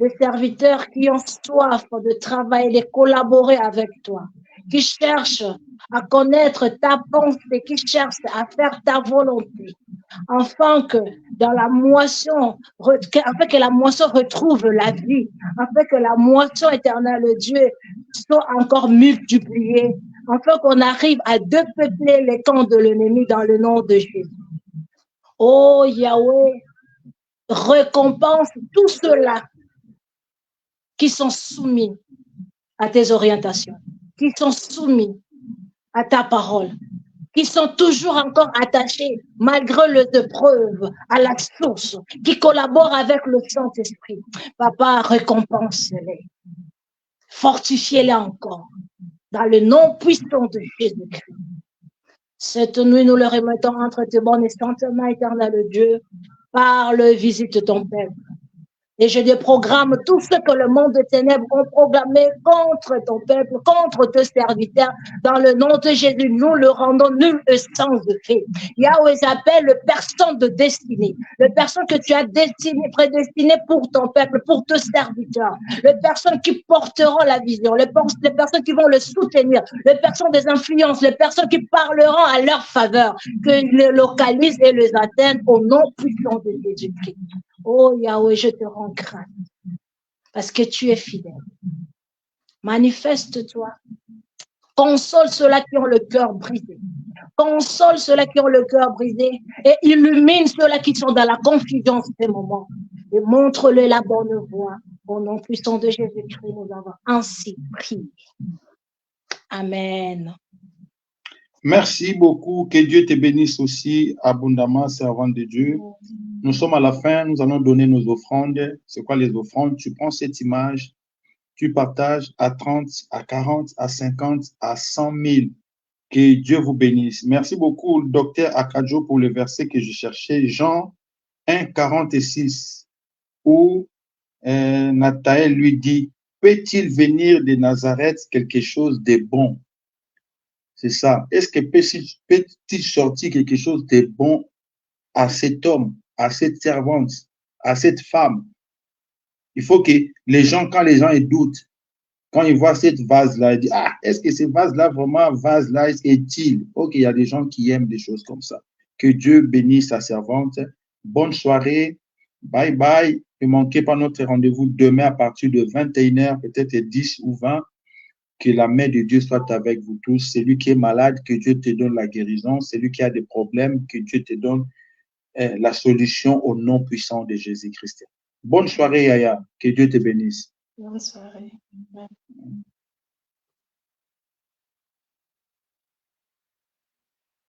les serviteurs qui ont soif de travailler, de collaborer avec toi, qui cherchent à connaître ta pensée, qui cherchent à faire ta volonté, afin que dans la moisson, afin que la moisson retrouve la vie, afin que la moisson éternelle Dieu soit encore multipliée, afin qu'on arrive à dépeupler les camps de l'ennemi dans le nom de Jésus. Oh Yahweh, récompense tous ceux-là qui sont soumis à tes orientations, qui sont soumis à ta parole, qui sont toujours encore attachés, malgré les épreuves, à la source, qui collaborent avec le Saint-Esprit. Papa, récompense-les. Fortifiez-les encore, dans le nom puissant de Jésus-Christ. Cette nuit, nous le remettons entre tes bonnes et saintes mains, éternel Dieu. Parle, visite ton peuple. Et je déprogramme tout ce que le monde des ténèbres ont programmé contre ton peuple, contre tes serviteurs. Dans le nom de Jésus, nous le rendons nul et sans effet. Yahweh appelle les personnes de destinée, les personnes que tu as destinées, prédestinées pour ton peuple, pour tes serviteurs, les personnes qui porteront la vision, les personnes qui vont le soutenir, les personnes des influences, les personnes qui parleront à leur faveur, que les localisent et les atteignent au nom puissant de Jésus-Christ. Oh Yahweh, je te rends grâce parce que tu es fidèle. Manifeste-toi. Console ceux-là qui ont le cœur brisé. Console ceux-là qui ont le cœur brisé et illumine ceux-là qui sont dans la confusion en ces moments. Et montre-le la bonne voie. Au nom puissant de Jésus-Christ, nous avons ainsi prié. Amen. Merci beaucoup. Que Dieu te bénisse aussi abondamment, servante de Dieu. Nous sommes à la fin, nous allons donner nos offrandes. C'est quoi les offrandes? Tu prends cette image, tu partages à 30, à 40, à 50, à 100 000. Que Dieu vous bénisse. Merci beaucoup, docteur Akadjo, pour le verset que je cherchais. Jean 1, 46, où Nathaël lui dit, peut-il venir de Nazareth quelque chose de bon? C'est ça. Est-ce que peut-il sortir quelque chose de bon à cet homme, à cette servante, à cette femme? Il faut que les gens, quand les gens ils doutent, quand ils voient cette vase-là, ils disent, ah, est-ce que ce vase-là, vraiment, vase-là, est-il? Ok, il y a des gens qui aiment des choses comme ça. Que Dieu bénisse sa servante. Bonne soirée. Bye bye. Ne manquez pas notre rendez-vous demain à partir de 21h, peut-être 10 ou 20. Que la main de Dieu soit avec vous tous. Celui qui est malade, que Dieu te donne la guérison. Celui qui a des problèmes, que Dieu te donne la solution au nom puissant de Jésus-Christ. Bonne soirée, Yaya. Que Dieu te bénisse. Bonne soirée.